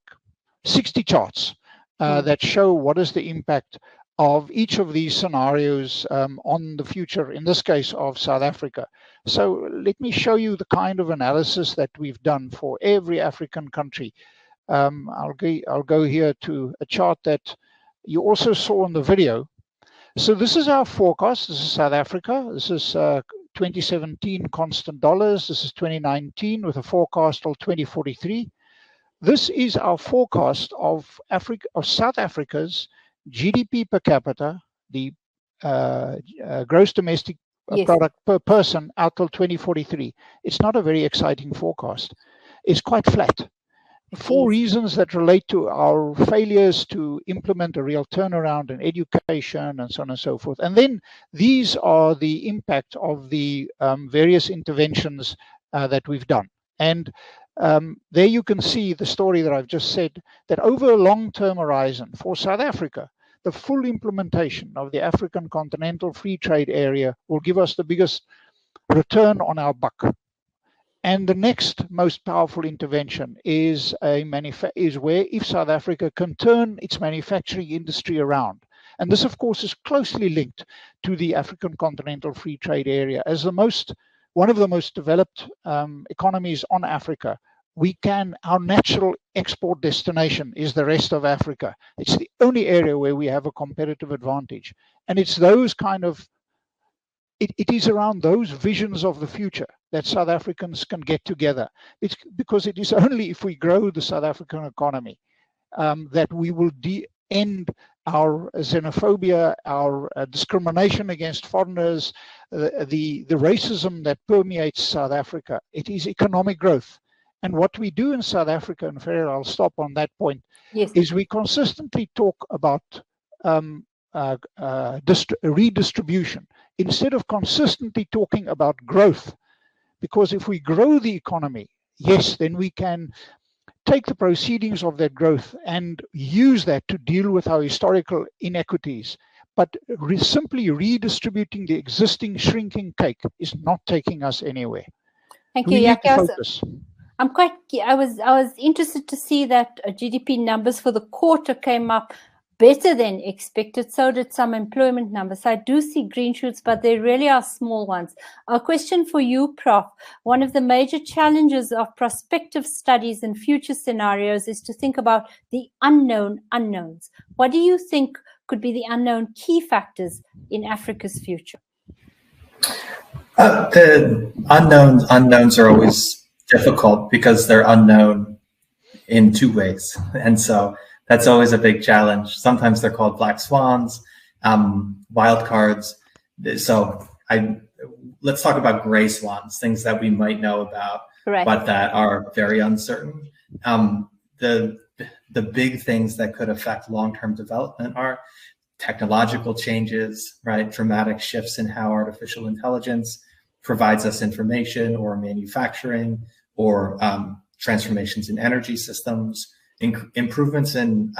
60 charts that show what is the impact of each of these scenarios on the future, in this case of South Africa. So let me show you the kind of analysis that we've done for every African country. I'll go here to a chart that you also saw in the video. So this is our forecast. This is South Africa. This is 2017 constant dollars. This is 2019 with a forecast till 2043. This is our forecast of South Africa's GDP per capita, the gross domestic product per person out till 2043. It's not a very exciting forecast. It's quite flat. For reasons that relate to our failures to implement a real turnaround in education and so on and so forth. And then these are the impact of the various interventions that we've done. And there you can see the story that I've just said, that over a long-term horizon for South Africa, the full implementation of the African Continental Free Trade Area will give us the biggest return on our buck. And the next most powerful intervention is where if South Africa can turn its manufacturing industry around. And this, of course, is closely linked to the African Continental Free Trade Area. As one of the most developed economies on Africa, our natural export destination is the rest of Africa. It's the only area where we have a competitive advantage. And it's those it is around those visions of the future that South Africans can get together. It's because it is only if we grow the South African economy that we will end our xenophobia, our discrimination against foreigners, the racism that permeates South Africa. It is economic growth. And what we do in South Africa, and Ferial, I'll stop on that point, is we consistently talk about redistribution instead of consistently talking about growth. Because if we grow the economy, yes, then we can take the proceedings of that growth and use that to deal with our historical inequities. But simply redistributing the existing shrinking cake is not taking us anywhere. Thank you, Jakkie. I was interested to see that GDP numbers for the quarter came up better than expected. So did some employment numbers. I do see green shoots, but they really are small ones. A question for you, Prof. One of the major challenges of prospective studies and future scenarios is to think about the unknown unknowns. What do you think could be the unknown key factors in Africa's future? The unknowns are always difficult because they're unknown in two ways. And so that's always a big challenge. Sometimes they're called black swans, wild cards. So let's talk about gray swans, things that we might know about, but that are very uncertain. The big things that could affect long-term development are technological changes, right? Dramatic shifts in how artificial intelligence provides us information, or manufacturing, or transformations in energy systems. Improvements in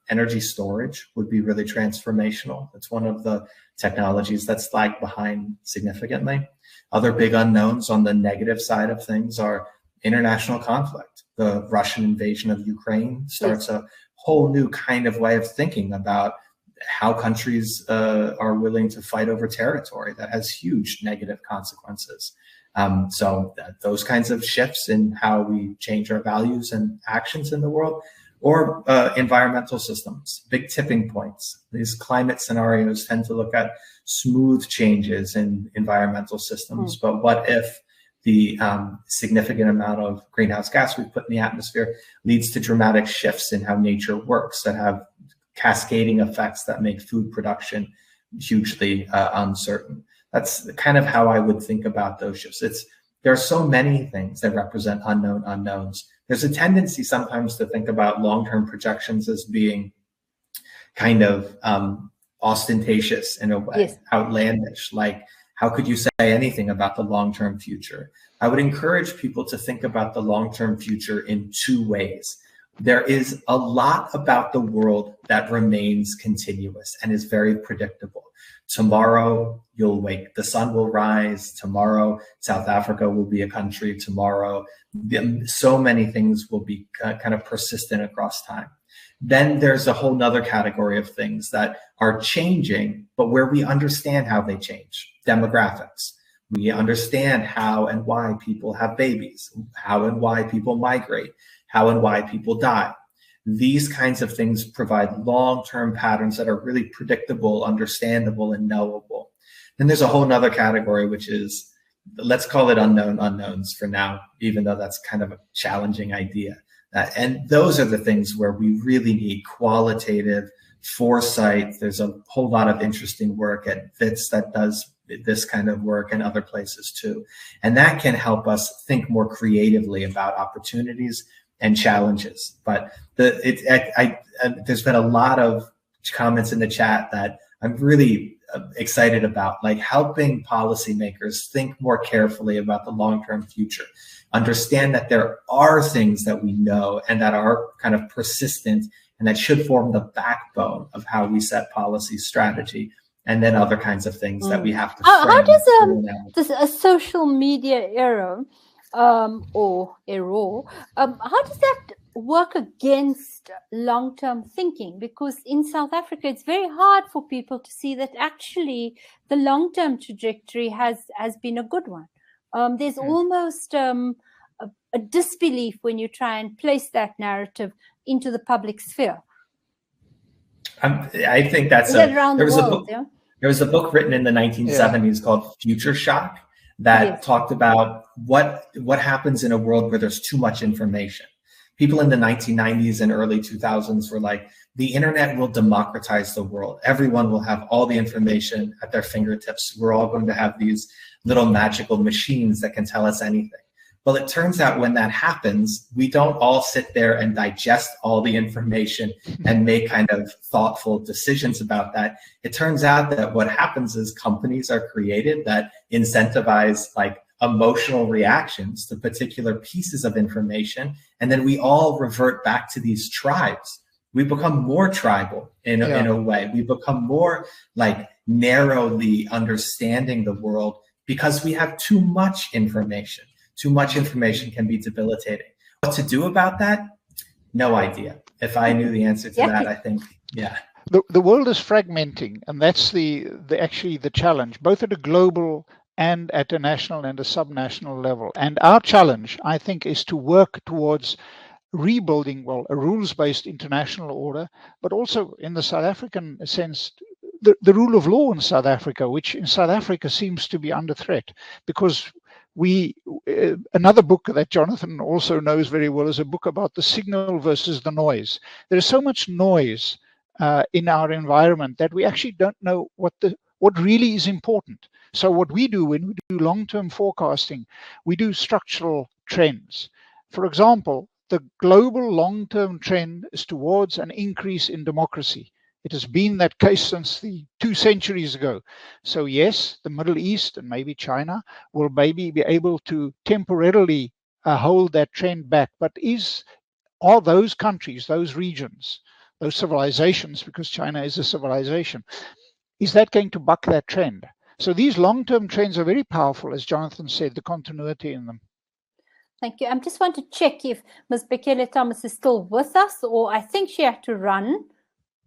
energy storage would be really transformational. It's one of the technologies that's lagged behind significantly. Other big unknowns on the negative side of things are international conflict. The Russian invasion of Ukraine starts a whole new kind of way of thinking about how countries are willing to fight over territory that has huge negative consequences. So those kinds of shifts in how we change our values and actions in the world, or environmental systems, big tipping points. These climate scenarios tend to look at smooth changes in environmental systems, but what if the significant amount of greenhouse gas we put in the atmosphere leads to dramatic shifts in how nature works that have cascading effects that make food production hugely uncertain? That's kind of how I would think about those shifts. There are so many things that represent unknown unknowns. There's a tendency sometimes to think about long-term projections as being kind of ostentatious in a way, outlandish. Like, how could you say anything about the long-term future? I would encourage people to think about the long-term future in two ways. there is a lot about the world that remains continuous and is very predictable. Tomorrow, the sun will rise. Tomorrow, South Africa will be a country. Tomorrow, so many things will be kind of persistent across time. Then there's a whole nother category of things that are changing, but where we understand how they change. Demographics. We understand how and why people have babies, how and why people migrate, how and why people die. These kinds of things provide long-term patterns that are really predictable, understandable, and knowable. Then there's a whole nother category, which is, let's call it unknown unknowns for now, even though that's kind of a challenging idea. And those are the things where we really need qualitative foresight. There's a whole lot of interesting work at WITS that does this kind of work and other places too. And that can help us think more creatively about opportunities and challenges. But there's been a lot of comments in the chat that I'm really excited about, like helping policymakers think more carefully about the long-term future, understand that there are things that we know and that are kind of persistent and that should form the backbone of how we set policy strategy, and then other kinds of things that we have to how does a social media era how does that work against long-term thinking? Because in South Africa, it's very hard for people to see that actually the long-term trajectory has been a good one. There's almost a disbelief when you try and place that narrative into the public sphere. I think that's there was a book written in the 1970s called Future Shock that talked about what happens in a world where there's too much information. People in the 1990s and early 2000s were like, the internet will democratize the world. Everyone will have all the information at their fingertips. We're all going to have these little magical machines that can tell us anything. Well, it turns out when that happens, we don't all sit there and digest all the information and make kind of thoughtful decisions about that. It turns out that what happens is companies are created that incentivize like emotional reactions to particular pieces of information. And then we all revert back to these tribes. We become more tribal in a way. We become more like narrowly understanding the world because we have too much information. Too much information can be debilitating. What to do about that? No idea. If I knew the answer to that, I think, The world is fragmenting, and that's actually the challenge, both at a global and at a national and a subnational level. And our challenge, I think, is to work towards rebuilding, a rules-based international order, but also in the South African sense, the rule of law in South Africa, which in South Africa seems to be under threat, because another book that Jonathan also knows very well is a book about the signal versus the noise. There is so much noise in our environment that we actually don't know what really is important. So what we do when we do long-term forecasting, we do structural trends. For example, the global long-term trend is towards an increase in democracy. It has been that case since 2 centuries ago. So yes, the Middle East and maybe China will maybe be able to temporarily hold that trend back. But are those countries, those regions, those civilizations, because China is a civilization, is that going to buck that trend? So these long-term trends are very powerful, as Jonathan said, the continuity in them. Thank you. I just want to check if Ms. Bekele Thomas is still with us, or I think she had to run.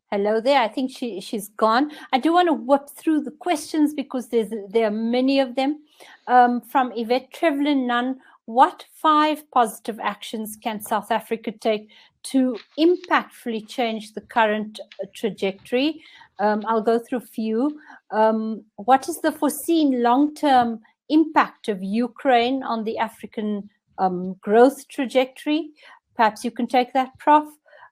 Hello there. I think she's gone. I do want to whip through the questions because there are many of them. From Yvette Trevlin Nunn, what 5 positive actions can South Africa take to impactfully change the current trajectory? I'll go through a few. What is the foreseen long-term impact of Ukraine on the African growth trajectory? Perhaps you can take that, Prof.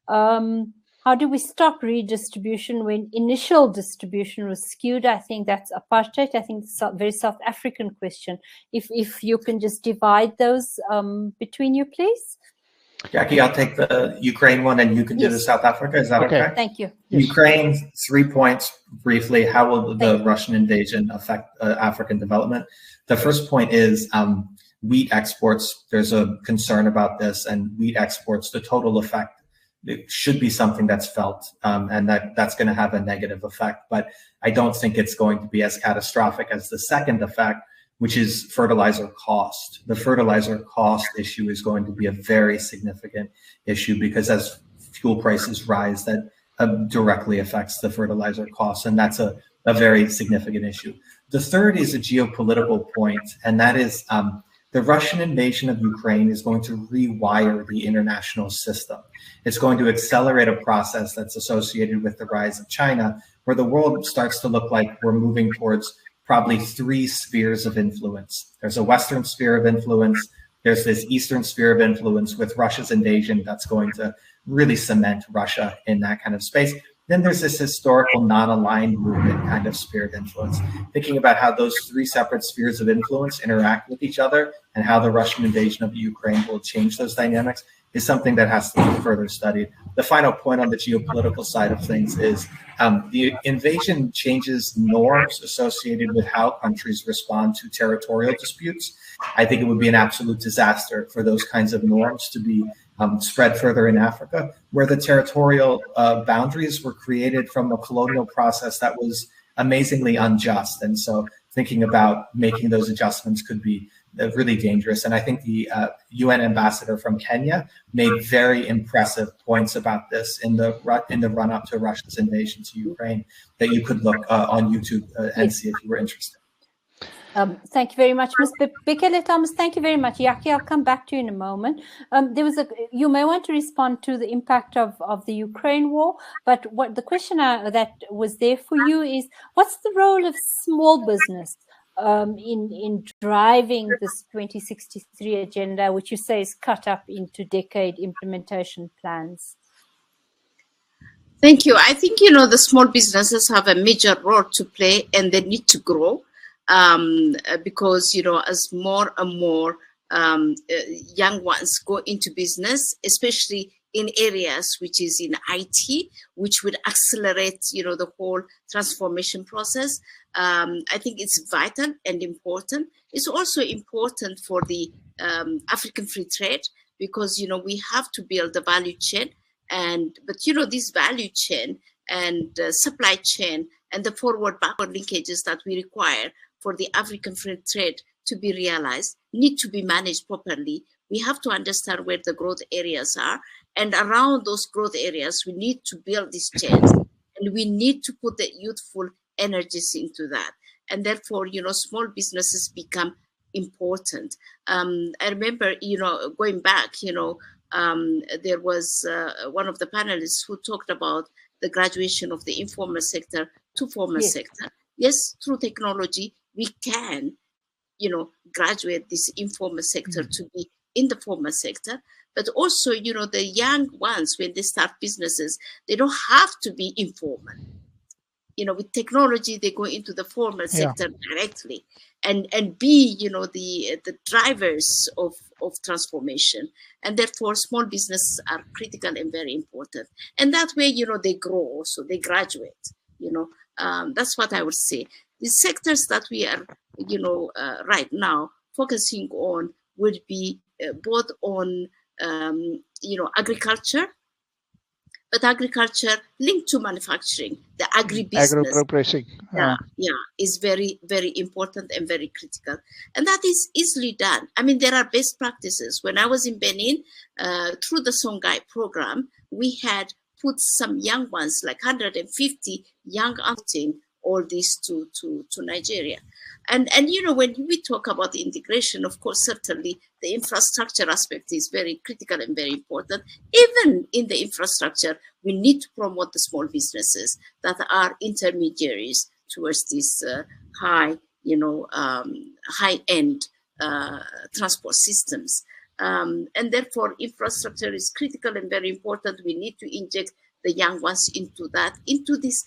How do we stop redistribution when initial distribution was skewed? I think that's apartheid. I think it's a very South African question. If you can just divide those between you, please. Jakkie, I'll take the Ukraine one and you can do the South Africa. Is that okay? Thank you. Ukraine, 3 points briefly. How will the Russian invasion affect African development? The first point is wheat exports. There's a concern about this, and wheat exports, the total effect it should be something that's felt, and that's going to have a negative effect. But I don't think it's going to be as catastrophic as the second effect, which is fertilizer cost. The fertilizer cost issue is going to be a very significant issue, because as fuel prices rise, that directly affects the fertilizer costs, and that's a very significant issue. The third is a geopolitical point, and that is the Russian invasion of Ukraine is going to rewire the international system. It's going to accelerate a process that's associated with the rise of China, where the world starts to look like we're moving towards probably 3 spheres of influence. There's a Western sphere of influence. There's this Eastern sphere of influence with Russia's invasion that's going to really cement Russia in that kind of space. Then there's this historical non-aligned movement kind of sphere of influence. Thinking about how those 3 separate spheres of influence interact with each other and how the Russian invasion of Ukraine will change those dynamics is something that has to be further studied. The final point on the geopolitical side of things is the invasion changes norms associated with how countries respond to territorial disputes. I think it would be an absolute disaster for those kinds of norms to be spread further in Africa, where the territorial boundaries were created from a colonial process that was amazingly unjust. And so thinking about making those adjustments could be really dangerous. And I think the UN ambassador from Kenya made very impressive points about this in the run-up to Russia's invasion to Ukraine that you could look on YouTube and see if you were interested. Thank you very much, Ms. Bekele Thomas. Thank you very much. Jakkie, I'll come back to you in a moment. You may want to respond to the impact of the Ukraine war, but what the question that was there for you is, what's the role of small business in driving this 2063 agenda, which you say is cut up into decade implementation plans? Thank you. I think, the small businesses have a major role to play, and they need to grow. Because, as more and more young ones go into business, especially in areas which is in IT, which would accelerate, the whole transformation process. I think it's vital and important. It's also important for the African free trade, because, we have to build the value chain. But this value chain and supply chain and the forward-backward linkages that we require for the African free trade to be realized need to be managed properly. We have to understand where the growth areas are, and around those growth areas, we need to build these chains, and we need to put the youthful energies into that. And therefore, small businesses become important. I remember, going back, there was one of the panelists who talked about the graduation of the informal sector to formal sector. Yes, through technology, we can, graduate this informal sector to be in the formal sector. But also, the young ones, when they start businesses, they don't have to be informal. With technology, they go into the formal sector directly and be, the drivers of transformation. And therefore, small businesses are critical and very important. And that way, they grow, so they graduate, that's what I would say. The sectors that we are, right now focusing on would be both on, agriculture, but agriculture linked to manufacturing, the agribusiness. Agro-processing. Is very, very important and very critical. And that is easily done. I mean, there are best practices. When I was in Benin, through the Songhai program, we had put some young ones, like 150 young outing, all this to Nigeria. And when we talk about the integration, of course, certainly the infrastructure aspect is very critical and very important. Even in the infrastructure, we need to promote the small businesses that are intermediaries towards this high-end transport systems. And therefore, infrastructure is critical and very important. We need to inject the young ones into these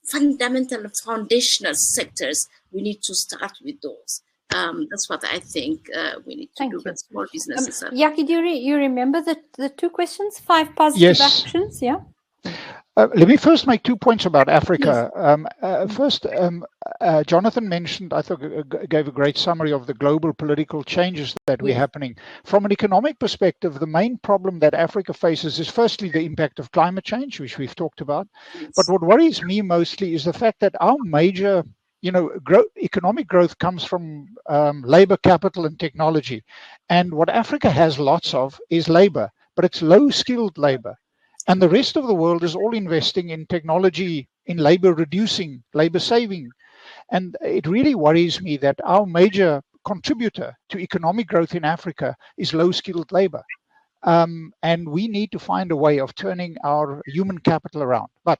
fundamental foundational sectors. We need to start with those. That's what I think we need to do. But small businesses. Jakkie, do you remember the 2 questions? 5 positive actions, Let me first make 2 points about Africa. First, Jonathan mentioned, I thought, gave a great summary of the global political changes that were happening. From an economic perspective, the main problem that Africa faces is firstly the impact of climate change, which we've talked about. But what worries me mostly is the fact that our major, economic growth comes from labor, capital, and technology. And what Africa has lots of is labor, but it's low-skilled labor. And the rest of the world is all investing in technology, in labor reducing, labor saving. And it really worries me that our major contributor to economic growth in Africa is low-skilled labor. And we need to find a way of turning our human capital around. But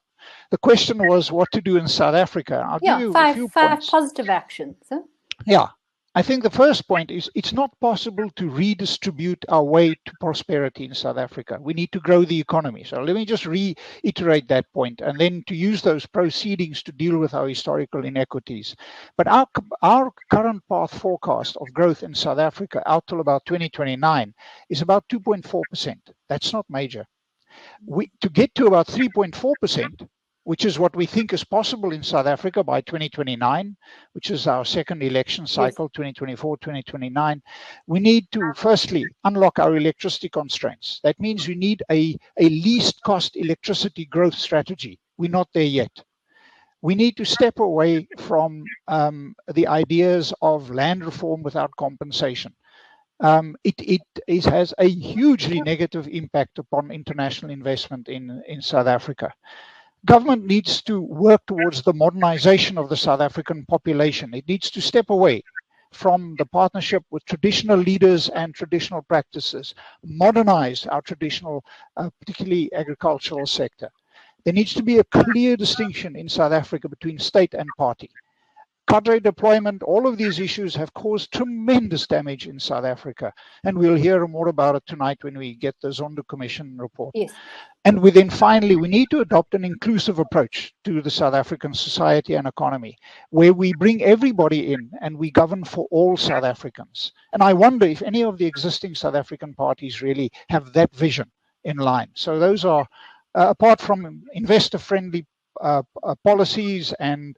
the question was what to do in South Africa. I'll give you a few points. Positive actions. Huh? Yeah. I think the first point is it's not possible to redistribute our way to prosperity in South Africa. We need to grow the economy. So let me just reiterate that point, and then to use those proceedings to deal with our historical inequities. But our current path forecast of growth in South Africa out till about 2029 is about 2.4%. That's not major. To get to about 3.4%, which is what we think is possible in South Africa by 2029, which is our second election cycle, 2024, 2029, we need to firstly unlock our electricity constraints. That means we need a least cost electricity growth strategy. We're not there yet. We need to step away from the ideas of land reform without compensation. It has a hugely negative impact upon international investment in South Africa. Government needs to work towards the modernization of the South African population. It needs to step away from the partnership with traditional leaders and traditional practices, modernize our traditional, particularly agricultural sector. There needs to be a clear distinction in South Africa between state and party. Cadre deployment, all of these issues have caused tremendous damage in South Africa. And we'll hear more about it tonight when we get the Zondo Commission report. Yes. And then finally, we need to adopt an inclusive approach to the South African society and economy, where we bring everybody in and we govern for all South Africans. And I wonder if any of the existing South African parties really have that vision in line. So those are, apart from investor-friendly policies and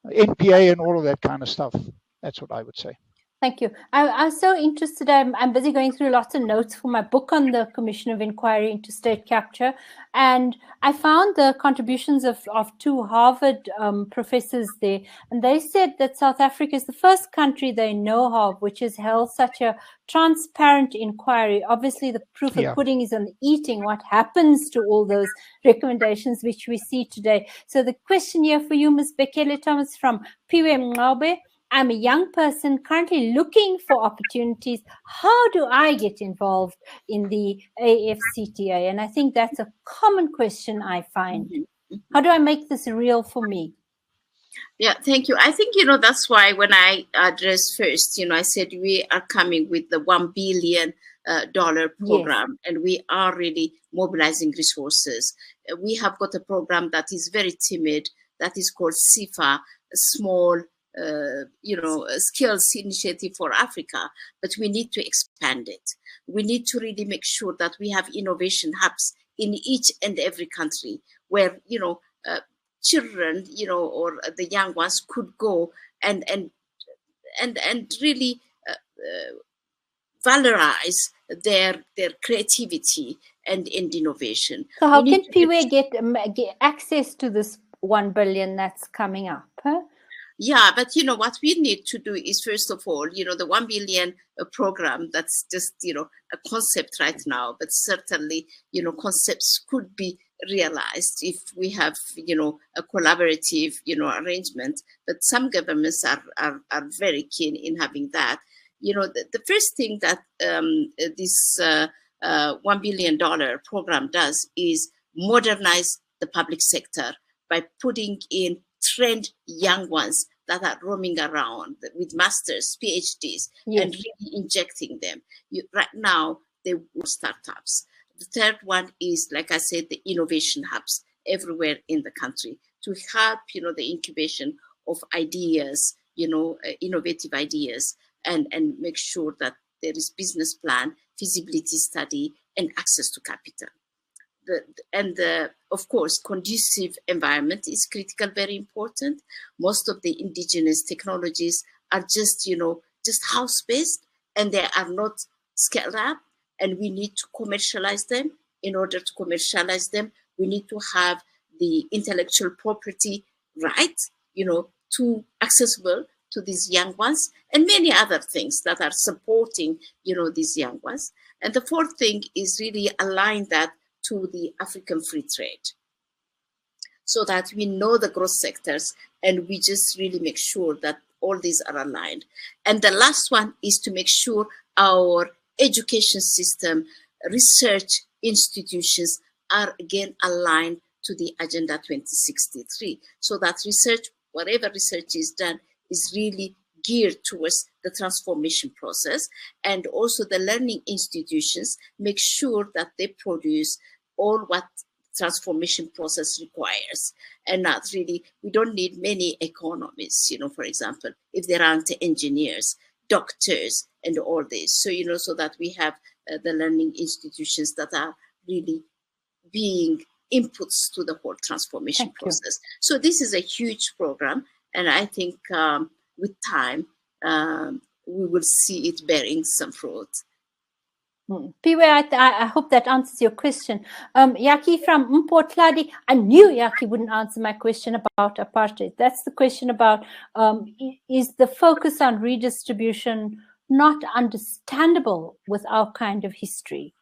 NPA and all of that kind of stuff. That's what I would say. Thank you. I'm so interested. I'm busy going through lots of notes for my book on the Commission of Inquiry into State Capture. And I found the contributions of two Harvard professors there. And they said that South Africa is the first country they know of which has held such a transparent inquiry. Obviously, the proof of pudding is on the eating. What happens to all those recommendations which we see today? So the question here for you, Ms. Bekele Thomas from Piwe Mngcobe. I'm a young person currently looking for opportunities. How do I get involved in the AFCTA? And I think that's a common question I find. How do I make this real for me? Yeah, thank you. I think, that's why when I addressed first, I said we are coming with the $1 billion program, and we are really mobilizing resources. We have got a program that is very timid, that is called SIFA, Small Skills Initiative for Africa, but we need to expand it. We need to really make sure that we have innovation hubs in each and every country where, children, or the young ones could go and really valorize their creativity and innovation. So how can Piwe get access to this 1 billion that's coming up? Huh? Yeah, but what we need to do is, first of all, the 1 billion program, that's just, a concept right now, but certainly, concepts could be realized if we have, a collaborative, arrangement. But some governments are very keen in having that. The first thing that this $1 billion program does is modernize the public sector by putting in trained young ones that are roaming around with masters, PhDs, and really injecting them. Right now, they were startups. The third one is, like I said, the innovation hubs everywhere in the country to help, the incubation of ideas, innovative ideas, and make sure that there is business plan, feasibility study, and access to capital. of course, conducive environment is critical, very important. Most of the indigenous technologies are just, just house-based, and they are not scaled up, and we need to commercialize them. In order to commercialize them, we need to have the intellectual property right, to accessible to these young ones, and many other things that are supporting, these young ones. And the fourth thing is really align that to the African free trade, so that we know the growth sectors and we just really make sure that all these are aligned. And the last one is to make sure our education system, research institutions are again aligned to the Agenda 2063, so that research, whatever research is done, is really geared towards the transformation process. And also the learning institutions make sure that they produce all what transformation process requires. And not really, we don't need many economists, for example, if there aren't engineers, doctors, and all this. So, so that we have the learning institutions that are really being inputs to the whole transformation process. So this is a huge program, and I think with time we will see it bearing some fruit. Piwe, I hope that answers your question. Jakkie from Mpotladi, I knew Jakkie wouldn't answer my question about apartheid. That's the question about, is the focus on redistribution not understandable with our kind of history?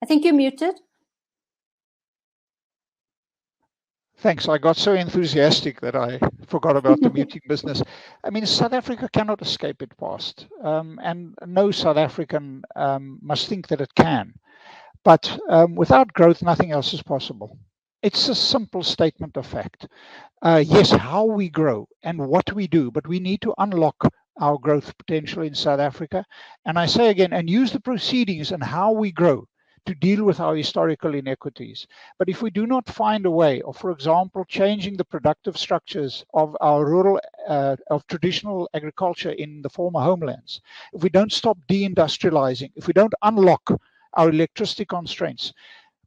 I think you're muted. Thanks. I got so enthusiastic that I forgot about the muting business. I mean, South Africa cannot escape its past, and no South African must think that it can. But without growth, nothing else is possible. It's a simple statement of fact. Yes, how we grow and what we do, but we need to unlock our growth potential in South Africa. And I say again, and use the proceedings and how we grow to deal with our historical inequities. But if we do not find a way of, for example, changing the productive structures of our rural, of traditional agriculture in the former homelands, if we don't stop deindustrializing, if we don't unlock our electricity constraints,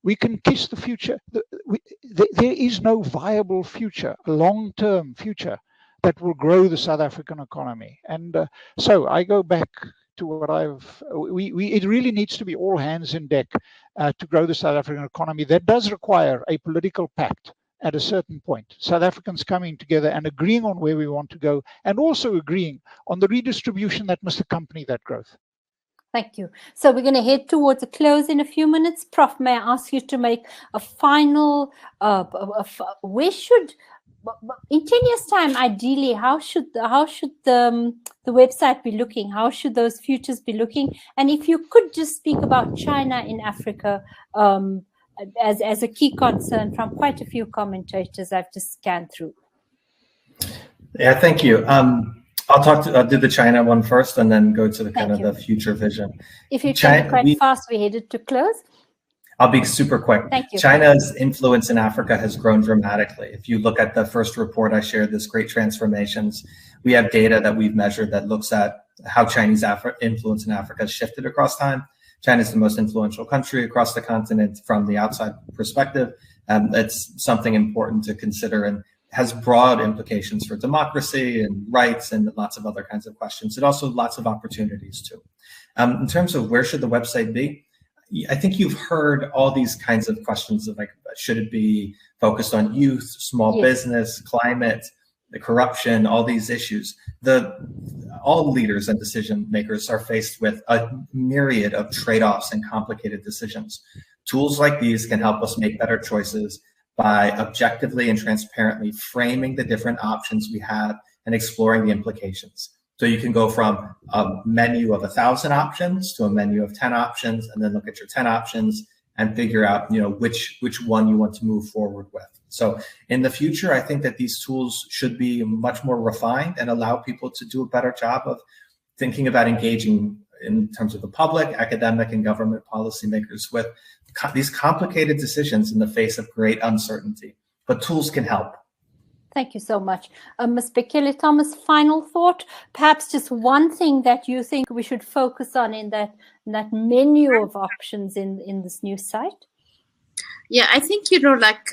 we can kiss the future. There is no viable future, long-term future that will grow the South African economy. And so I go back to what it really needs to be all hands in deck to grow the South African economy. That does require a political pact at a certain point. South Africans coming together and agreeing on where we want to go, and also agreeing on the redistribution that must accompany that growth. Thank you. So we're going to head towards a close in a few minutes. Prof, may I ask you to make a final, where should, in 10 years' time, ideally, how should the website be looking? How should those futures be looking? And if you could just speak about China in Africa as a key concern from quite a few commentators I've just scanned through. Yeah, thank you. I'll do the China one first, and then go to the kind of the future vision. If you can be quite fast, we're headed to close. I'll be super quick. Thank you. China's influence in Africa has grown dramatically. If you look at the first report I shared, this Great Transformations, we have data that we've measured that looks at how Chinese influence in Africa has shifted across time. China is the most influential country across the continent from the outside perspective. It's something important to consider, and has broad implications for democracy and rights and lots of other kinds of questions. It also lots of opportunities too. In terms of where should the website be, I think you've heard all these kinds of questions of like, should it be focused on youth, small business, climate, the corruption, all these issues. All leaders and decision makers are faced with a myriad of trade-offs and complicated decisions. Tools like these can help us make better choices by objectively and transparently framing the different options we have and exploring the implications. So you can go from a menu of 1,000 options to a menu of 10 options, and then look at your 10 options and figure out, which one you want to move forward with. So in the future, I think that these tools should be much more refined and allow people to do a better job of thinking about engaging in terms of the public, academic, and government policymakers with these complicated decisions in the face of great uncertainty. But tools can help. Thank you so much. Ms. Bekele-Thomas, final thought, perhaps just one thing that you think we should focus on in that that menu of options in this new site? Yeah, I think, like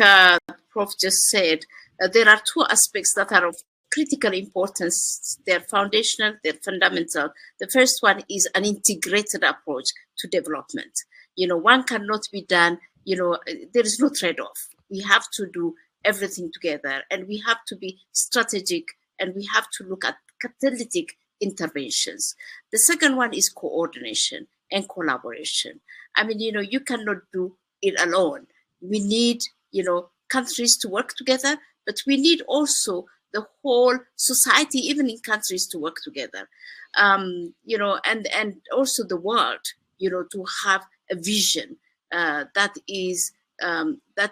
Prof just said, there are two aspects that are of critical importance. They're foundational, they're fundamental. The first one is an integrated approach to development. One cannot be done, there is no trade-off. We have to do everything together, and we have to be strategic, and we have to look at catalytic interventions. The second one is coordination and collaboration. I mean, you cannot do it alone. We need, countries to work together, but we need also the whole society, even in countries, to work together, and also the world, to have a vision that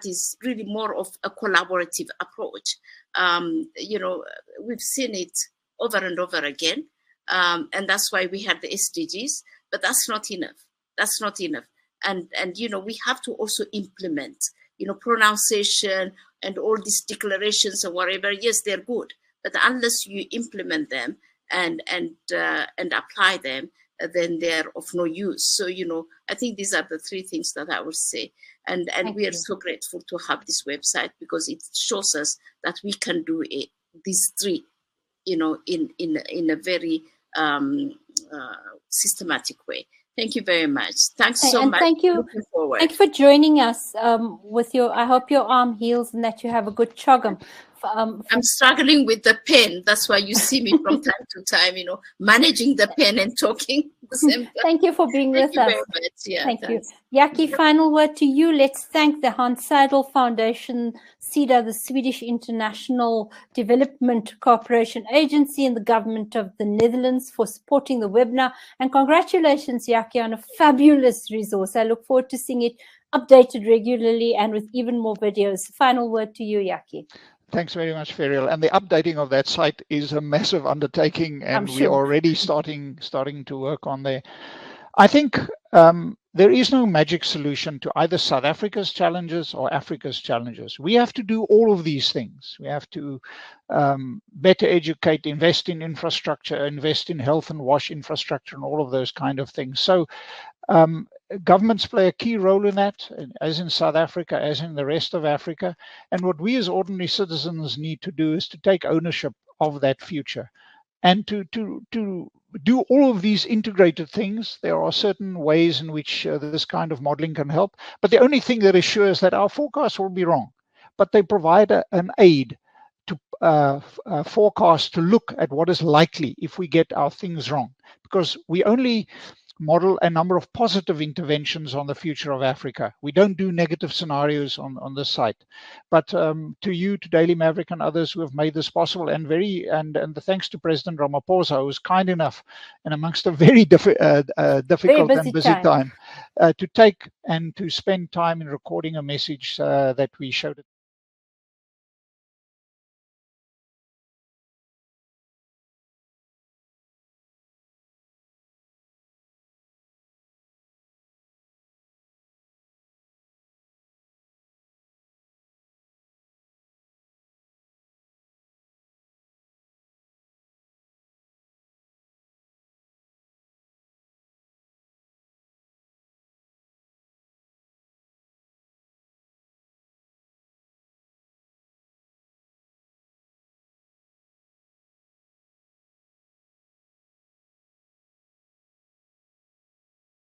is really more of a collaborative approach. We've seen it over and over again, and that's why we had the SDGs, but that's not enough. That's not enough. And we have to also implement, pronunciation and all these declarations or whatever. Yes, they're good, but unless you implement them and apply them, then they're of no use. So, I think these are the three things that I would say. And we are so grateful to have this website, because it shows us that we can do these three, in a very systematic way. Thank you very much. Thanks so much. Thank you. Looking forward. Thank you for joining us with your, I hope your arm heals and that you have a good chogum. I'm struggling with the pen. That's why you see me from time to time, managing the pen and talking at the same time. Thank you for being with us. Thank you very much. Yeah, thank thanks. you. Jakkie, final word to you. Let's thank the Hans Seidel Foundation, SIDA, the Swedish International Development Cooperation Agency, and the government of the Netherlands for supporting the webinar. And congratulations, Jakkie, on a fabulous resource. I look forward to seeing it updated regularly and with even more videos. Final word to you, Jakkie. Thanks very much, Ferial. And the updating of that site is a massive undertaking, and we're already starting to work on there. I think there is no magic solution to either South Africa's challenges or Africa's challenges. We have to do all of these things. We have to better educate, invest in infrastructure, invest in health and wash infrastructure, and all of those kind of things. So governments play a key role in that, as in South Africa, as in the rest of Africa. And what we as ordinary citizens need to do is to take ownership of that future and to do all of these integrated things. There are certain ways in which this kind of modeling can help. But the only thing that is sure is that our forecasts will be wrong. But they provide an aid to forecast, to look at what is likely if we get our things wrong. Because we only model a number of positive interventions on the future of Africa. We don't do negative scenarios on this site. But to you, to Daily Maverick and others who have made this possible, and the thanks to President Ramaphosa, who was kind enough, and amongst a very difficult and busy time, to take and to spend time in recording a message that we showed.